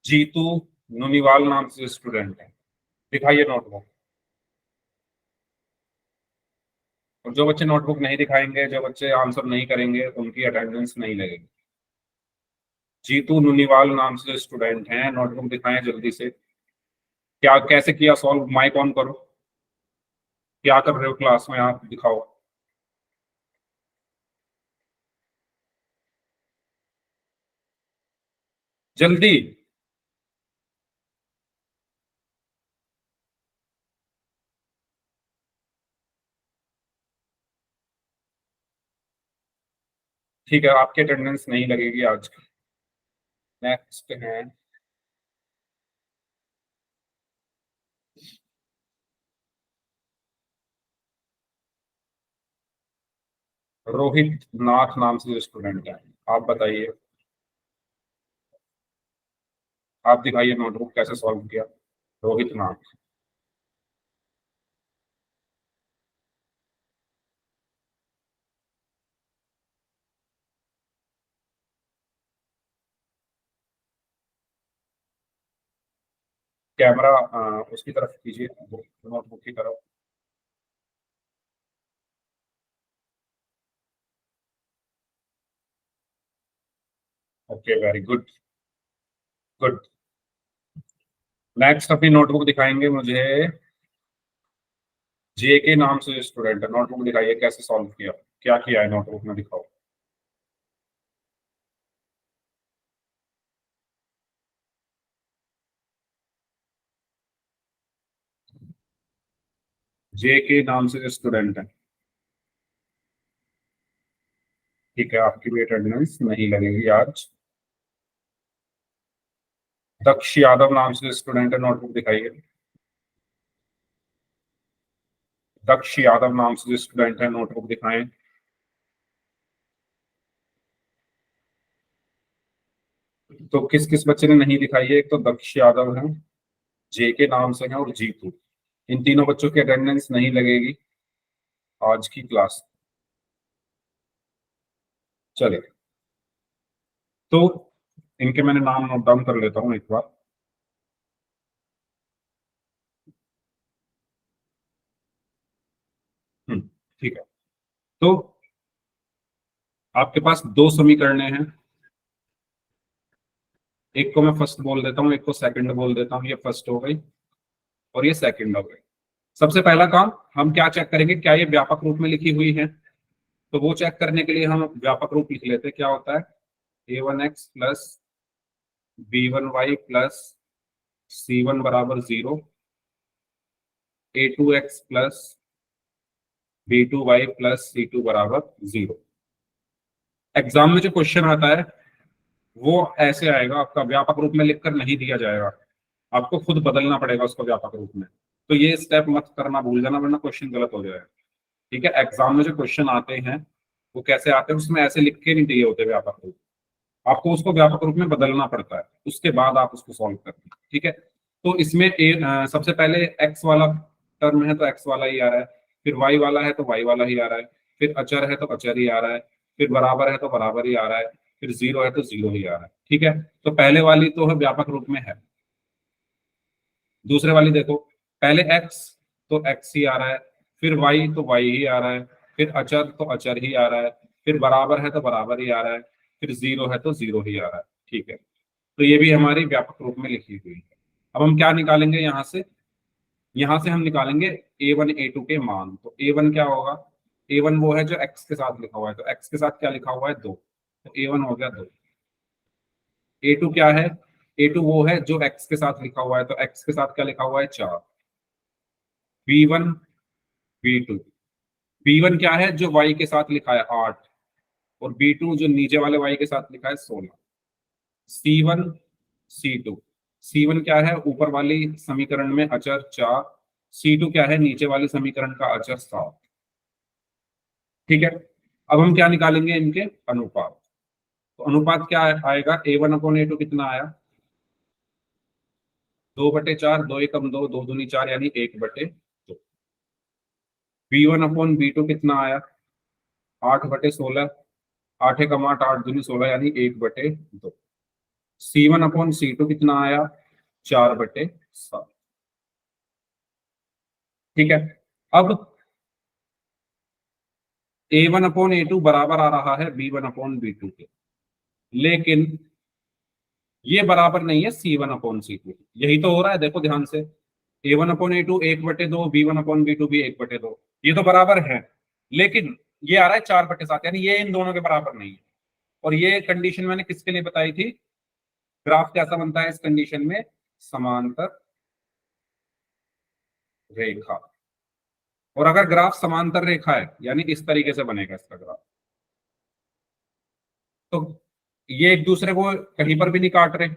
जीतू नुनीवाल नाम से स्टूडेंट है, दिखाइए नोटबुक। और जो बच्चे नोटबुक नहीं दिखाएंगे, जो बच्चे आंसर नहीं करेंगे, उनकी अटेंडेंस नहीं लगेगी। जीतू नुनीवाल नाम से स्टूडेंट हैं, नोटबुक दिखाएं जल्दी से। क्या, कैसे किया सॉल्व? माइक ऑन करो, क्या कर रहे हो क्लास में आप, दिखाओ जल्दी। ठीक है, आपकी अटेंडेंस नहीं लगेगी आज। नेक्स्ट है रोहित नाथ नाम से जो स्टूडेंट है, आप बताइए, आप दिखाइए नोटबुक कैसे सॉल्व किया। रोहित नाथ, कैमरा उसकी तरफ कीजिए, नोटबुक की तरफ। Okay, very good, good. Next अपनी नोटबुक दिखाएंगे मुझे, जे के नाम से स्टूडेंट है, नोटबुक दिखाइए कैसे सॉल्व किया, क्या किया है नोटबुक में, दिखाओ। जे के नाम से स्टूडेंट है, ठीक है, आपकी भी अटेंडेंस नहीं लगेगी आज। दक्ष यादव नाम से स्टूडेंट है, नोटबुक दिखाइए। दक्ष यादव नाम से स्टूडेंट है, नोटबुक दिखाएं। तो किस किस बच्चे ने नहीं दिखाई है? एक तो दक्ष यादव है, जे के नाम से है, और जीतू। इन तीनों बच्चों की अटेंडेंस नहीं लगेगी आज की क्लास। चलिए, तो इनके मैंने नाम नोट डाउन कर लेता हूं एक बार। ठीक है, तो आपके पास दो समीकरण हैं, एक को मैं फर्स्ट बोल देता हूँ, एक को सेकंड बोल देता हूँ। ये फर्स्ट हो गई और ये सेकंड हो गई। सबसे पहला काम हम क्या चेक करेंगे, क्या ये व्यापक रूप में लिखी हुई है? तो वो चेक करने के लिए हम व्यापक रूप लिख लेते हैं। क्या होता है? a1x plus b1y plus c1 बराबर 0, a2x plus b2y plus c2 बराबर 0। एग्जाम में जो क्वेश्चन आता है वो ऐसे आएगा, आपका व्यापक रूप में लिखकर नहीं दिया जाएगा, आपको खुद बदलना पड़ेगा उसको व्यापक रूप में। तो ये स्टेप मत करना, भूल जाना, वरना क्वेश्चन गलत हो जाएगा। ठीक है, एग्जाम में जो क्वेश्चन आते हैं वो कैसे आते हैं, उसमें ऐसे लिख के नहीं दिए होते व्यापक रूप, आपको उसको व्यापक रूप में बदलना पड़ता है, उसके बाद आप उसको सॉल्व करते हैं। ठीक है, तो इसमें सबसे पहले एक्स वाला टर्म है तो एक्स वाला ही आ रहा है, फिर वाई वाला है तो वाई वाला ही आ रहा है, फिर अचर है तो अचर ही आ रहा है, फिर बराबर है तो बराबर ही आ रहा है, फिर जीरो है तो जीरो ही आ रहा है। ठीक है, तो पहले वाली तो है व्यापक रूप में है। दूसरे वाली देखो, पहले x तो x ही आ रहा है, फिर y तो y ही आ रहा है, फिर अचर तो अचर ही आ रहा है, फिर बराबर है तो बराबर ही आ रहा है, फिर जीरो है तो जीरो ही आ रहा है। ठीक है, तो ये भी हमारी व्यापक रूप में लिखी हुई है। अब हम क्या निकालेंगे यहाँ से? यहाँ से हम निकालेंगे a1 a2 के मान। तो a1 क्या होगा? a1 वो है जो x के साथ लिखा हुआ है, तो x के साथ क्या लिखा हुआ है? 2, तो a1 हो गया 2। a2 क्या है? a2 वो है जो x के साथ लिखा हुआ है, तो x के साथ क्या लिखा हुआ है? 4। b1 b2, b1 क्या है? जो y के साथ लिखा है 8, और b2 जो नीचे वाले y के साथ लिखा है 16। c1 c2, c1 क्या है? ऊपर वाली समीकरण में अचर 4, c2 क्या है? नीचे वाले समीकरण का अचर 7। ठीक है, अब हम क्या निकालेंगे? इनके अनुपात। तो अनुपात क्या आएगा? a1 अपॉन a2 कितना आया? 2/4, 2 एकम 2, 2 दूनी 4, यानी 1/2। b1 अपॉन b2 कितना आया? 8/16, 8 एकम 8, 8 दूनी 16, यानी 1/2। c1 अपॉन c2 कितना आया? 4/7। ठीक है, अब a1 अपॉन a2 बराबर आ रहा है b1 अपॉन b2 के, लेकिन ये बराबर नहीं है c1 अपॉन c2। यही तो हो रहा है, देखो ध्यान से, a1 upon a2 1/2, b1 upon b2 भी 1/2, ये तो बराबर है, लेकिन ये आ रहा है 4/7, यानी ये इन दोनों के बराबर नहीं है। और ये कंडीशन मैंने किसके लिए बताई थी? ग्राफ कैसा बनता है इस कंडीशन में? समांतर रेखा। और अगर ग्राफ समांतर रेखा है, यानी इस तरीके से बनेगा इसका ग्राफ, तो ये एक दूसरे को कहीं पर भी नहीं काट रहे,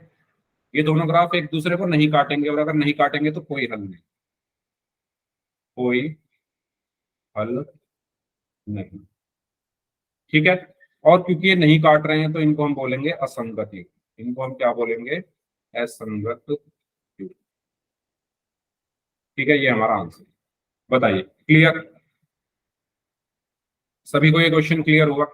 ये दोनों ग्राफ एक दूसरे को नहीं काटेंगे, और अगर नहीं काटेंगे तो कोई हल नहीं, कोई हल नहीं। ठीक है। और क्योंकि ये नहीं काट रहे हैं तो इनको हम बोलेंगे असंगत युग, इनको हम क्या बोलेंगे, असंगत युग। ठीक है, ये हमारा आंसर। बताइए, क्लियर? सभी को ये क्वेश्चन क्लियर हुआ?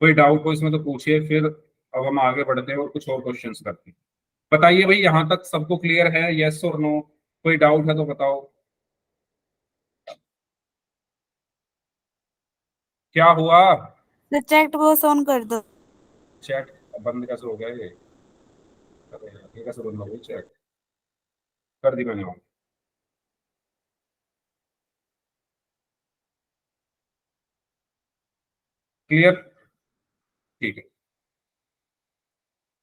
कोई डाउट हो इसमें तो पूछिए, फिर अब हम आगे बढ़ते हैं और कुछ और क्वेश्चंस करते हैं। बताइए भाई, यहां तक सबको क्लियर है? यस और नो? कोई डाउट है तो बताओ। क्या हुआ? तो चैट बॉक्स ऑन कर दो। चैट बंद कैसे हो गया ये? अरे यार, ये कैसे बंद हो गई चैट? कर दी मैंने ऑन। क्लियर? ठीक है,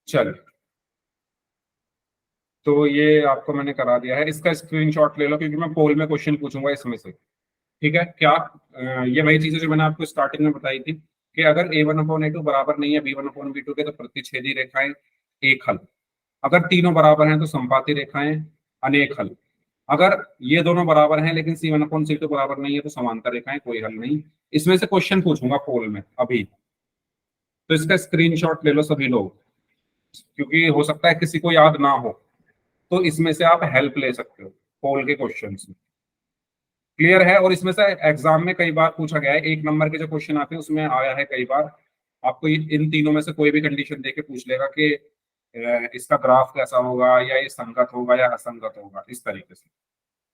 चलो। तो ये आपको मैंने करा दिया है, इसका स्क्रीनशॉट ले लो क्योंकि मैं पोल में क्वेश्चन पूछूंगा इसमें से। ठीक है क्या? ये वही चीजें जो मैंने आपको स्टार्टिंग में बताई थी कि अगर a1/a2 बराबर नहीं है b1/b2 के तो प्रतिच्छेदी रेखाएं एक हल। अगर तीनों बराबर हैं तो संपाती रेखाएं अनेक हल। अगर ये दोनों बराबर हैं लेकिन c1/c2 बराबर नहीं है तो समांतर रेखाएं कोई हल नहीं। इसमें से क्वेश्चन पूछूंगा पोल में अभी, तो इसका स्क्रीनशॉट ले लो सभी लोग, क्योंकि हो सकता है किसी को याद ना हो, तो इसमें से आप हेल्प ले सकते हो पोल के क्वेश्चन में। क्लियर है? और इसमें से एग्जाम में कई बार पूछा गया है, 1 नंबर के जो क्वेश्चन आते हैं उसमें आया है कई बार, आपको इन तीनों में से कोई भी कंडीशन देके पूछ लेगा कि इसका ग्राफ कैसा होगा, या ये संगत होगा या असंगत होगा, इस तरीके से।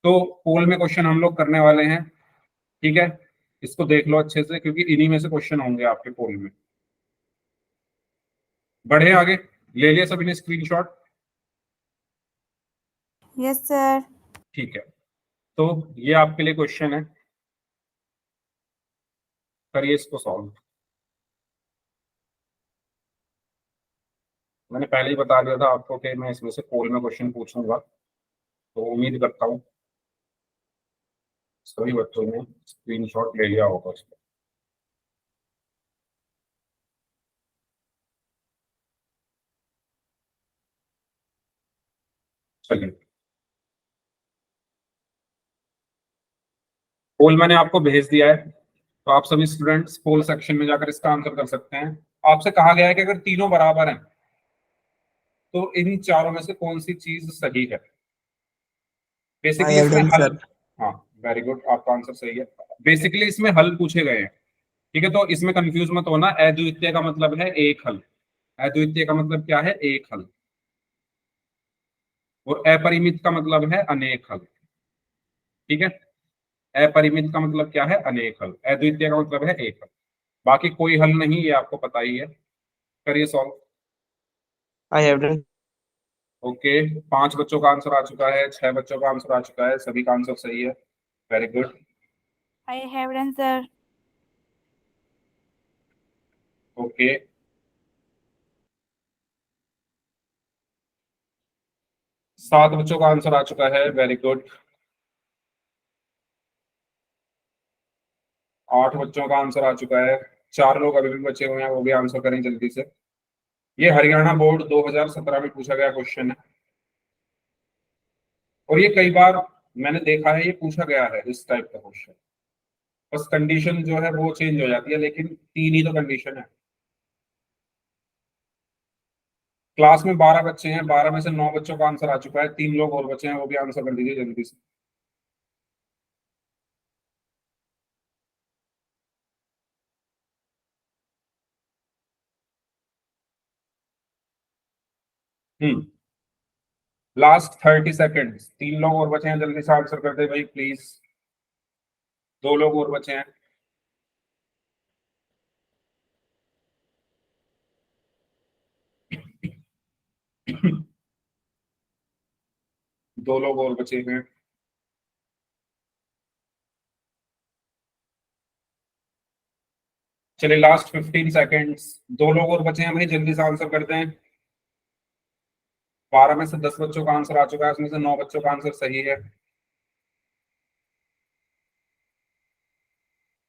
तो पोल में क्वेश्चन हम लोग करने वाले हैं। ठीक है, इसको देख लो अच्छे से क्योंकि इन्हीं में से क्वेश्चन होंगे आपके पोल में। बढ़े आगे? ले लिया सभी ने स्क्रीनशॉट? Yes sir. ठीक है, तो ये आपके लिए क्वेश्चन है, करिए इसको सॉल्व। मैंने पहले ही बता दिया था आपको कि मैं इसमें से पोल में क्वेश्चन पूछूंगा, तो उम्मीद करता हूँ सभी बच्चों ने स्क्रीनशॉट ले लिया होगा उसका। चलिए, पोल मैंने आपको भेज दिया है, तो आप सभी स्टूडेंट्स पोल सेक्शन में जाकर इसका आंसर कर सकते हैं। आपसे कहा गया है कि अगर तीनों बराबर हैं तो इन चारों में से कौन सी चीज सही है। बेसिकली इसमें एविडेंस हल, सर। हाँ वेरी गुड, आपका आंसर सही है। बेसिकली इसमें हल पूछे गए हैं। ठीक है, तो इसमें कंफ्यूज मत होना, अद्वितीय का मतलब है एक हल। अद्वितीय का मतलब क्या है? एक हल। और अपरिमित का मतलब है अनेक हल। ठीक है, अपरिमित का मतलब क्या है? अनेक हल। अद्वितीय का मतलब है एक हल, बाकी कोई हल नहीं, ये आपको पता ही है। करिए सॉल्व। आई एविडेंस। ओके, 5 बच्चों का आंसर आ चुका है, 6 बच्चों का आंसर आ चुका है, सभी का आंसर सही है। Very good. I have answer. Okay, 7 बच्चों का आंसर आ चुका है। Very good. 8 बच्चों का आंसर आ चुका है। 4 लोग अभी भी बचे हुए हैं, वो भी आंसर करें जल्दी से। ये हरियाणा बोर्ड 2017 में पूछा गया क्वेश्चन है, और ये कई बार मैंने देखा है ये पूछा गया है इस टाइप का क्वेश्चन। बस कंडीशन जो है वो चेंज हो जाती है, लेकिन 3 ही तो कंडीशन है। क्लास में 12 बच्चे हैं, 12 में से 9 बच्चों का आंसर आ चुका है, 3 लोग और बचे हैं, वो भी आंसर कर दीजिए जल्दी से। लास्ट 30 सेकेंड्स, 3 लोग और बचे हैं, जल्दी से आंसर कर दे भाई प्लीज। 2 लोग और बचे हैं। दो लोग और बचे हैं। चलिए लास्ट 15 सेकेंड्स, 2 लोग और बचे हैं भाई, जल्दी से आंसर करते हैं। 12 में से 10 बच्चों का आंसर आ चुका है, उसमें से 9 बच्चों का आंसर सही है।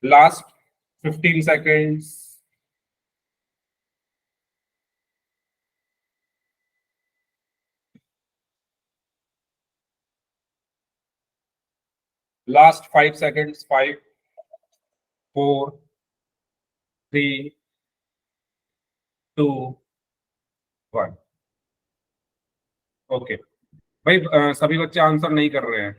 Last 15 seconds. Last 5 seconds. 5 4 3 2 1। Okay भाई, सभी बच्चे आंसर नहीं कर रहे हैं,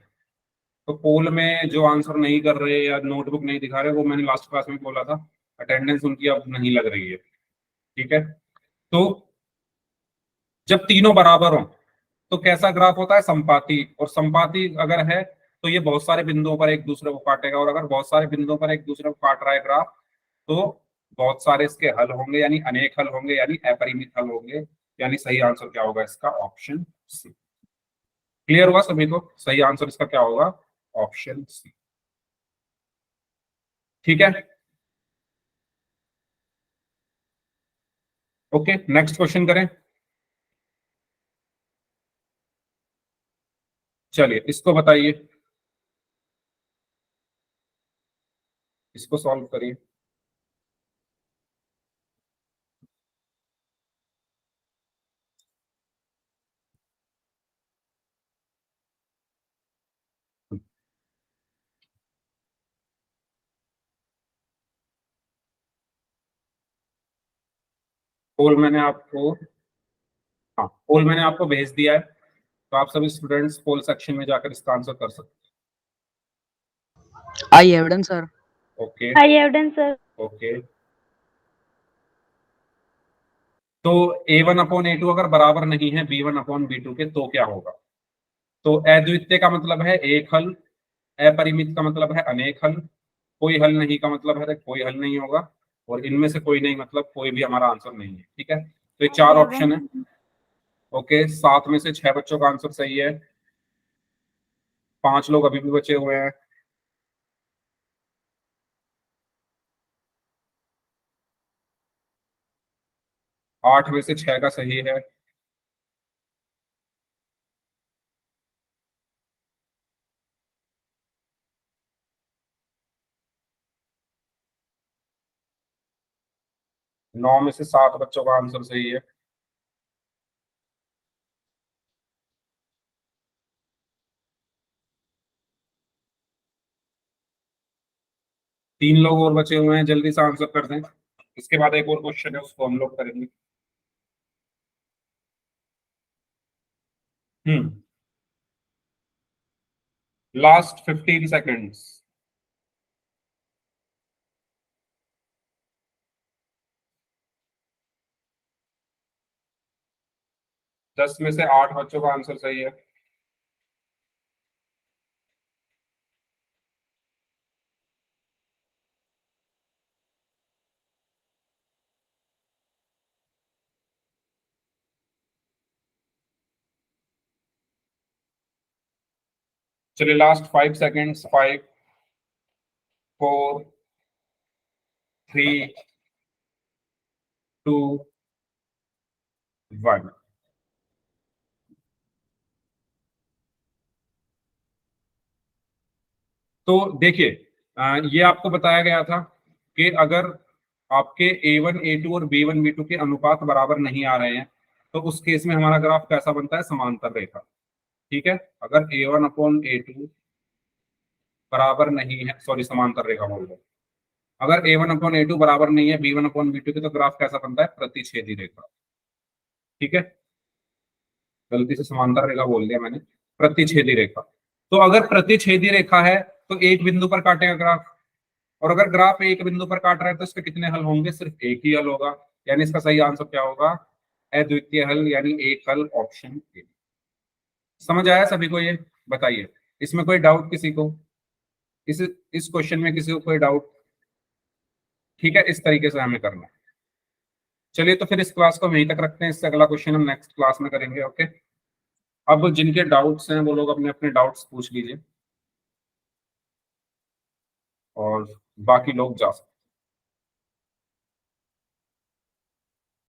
तो पोल में जो आंसर नहीं कर रहे या नोटबुक नहीं दिखा रहे, वो मैंने लास्ट क्लास में बोला था, अटेंडेंस उनकी अब नहीं लग रही है। ठीक है, तो जब तीनों बराबर हो तो कैसा ग्राफ होता है? संपाती। और संपाती अगर है तो ये बहुत सारे बिंदुओं पर एक दूसरे को काटेगा, और अगर बहुत सारे बिंदुओं पर एक दूसरे को काट रहा है ग्राफ, तो बहुत सारे इसके हल होंगे, यानी अनेक हल होंगे, यानी अपरिमित हल होंगे। यानी सही आंसर क्या होगा इसका? Option C. क्लियर हुआ सभी को? सही आंसर इसका क्या होगा? Option C. ठीक है, ओके, नेक्स्ट क्वेश्चन करें। चलिए इसको बताइए, इसको सॉल्व करिए। पोल मैंने आपको, हाँ पोल मैंने आपको भेज दिया है, तो आप सभी स्टूडेंट्स पोल सेक्शन में जाकर इसका आंसर कर सकते I evidence, sir. हैं। Okay I evidence sir. Okay, तो A1/A2 अगर बराबर नहीं है B1/B2 के, तो क्या होगा? तो अद्वितीय का मतलब है एक हल, अपरिमित का मतलब है अनेक हल, कोई हल नहीं का मतलब है कोई हल नहीं होगा, और इनमें से कोई नहीं मतलब कोई भी हमारा आंसर नहीं है। ठीक है, तो ये चार ऑप्शन है। ओके, 7 में से 6 बच्चों का आंसर सही है, 5 लोग अभी भी बचे हुए हैं। आठ में से 6 का सही है। नौ में से 7 बच्चों का आंसर सही है। तीन लोग और बचे हुए हैं, जल्दी से आंसर कर दें, इसके बाद एक और क्वेश्चन है, उसको हम लोग करेंगे। Last 15 seconds. 10 में से 8 बच्चों का आंसर सही है। चलिए लास्ट 5 सेकेंड्स। 5 4 3 2 1। तो देखिए, ये आपको बताया गया था कि अगर आपके A1/A2 और B1/B2 के अनुपात बराबर नहीं आ रहे हैं, तो उस केस में हमारा ग्राफ कैसा बनता है? समांतर रेखा। ठीक है, अगर A1/A2 बराबर नहीं है, सॉरी समांतर रेखा बोल रहे, अगर A1/A2 बराबर नहीं है B1/B2 के, तो ग्राफ कैसा बनता है? प्रतिच्छेदी रेखा। ठीक है, गलती से समांतर रेखा बोल दिया मैंने, प्रतिच्छेदी रेखा। तो अगर प्रतिच्छेदी रेखा है तो एक बिंदु पर काटेगा ग्राफ, और अगर ग्राफ एक बिंदु पर काट रहा है तो इसके कितने हल होंगे? सिर्फ एक ही हल होगा। यानी इसका सही आंसर क्या होगा? अद्वितीय हल, यानी एक हल, ऑप्शन ए। समझ आया सभी को? ये बताइए, इसमें कोई डाउट किसी को? इस क्वेश्चन में किसी को कोई डाउट? ठीक है, इस तरीके से हमें करना है। चलिए तो फिर इस क्लास को वहीं तक रखते हैं, इससे अगला क्वेश्चन हम नेक्स्ट क्लास में करेंगे। ओके, अब जिनके डाउट्स हैं वो लोग अपने अपने डाउट्स पूछ लीजिए, और बाकी लोग जा सकते हैं।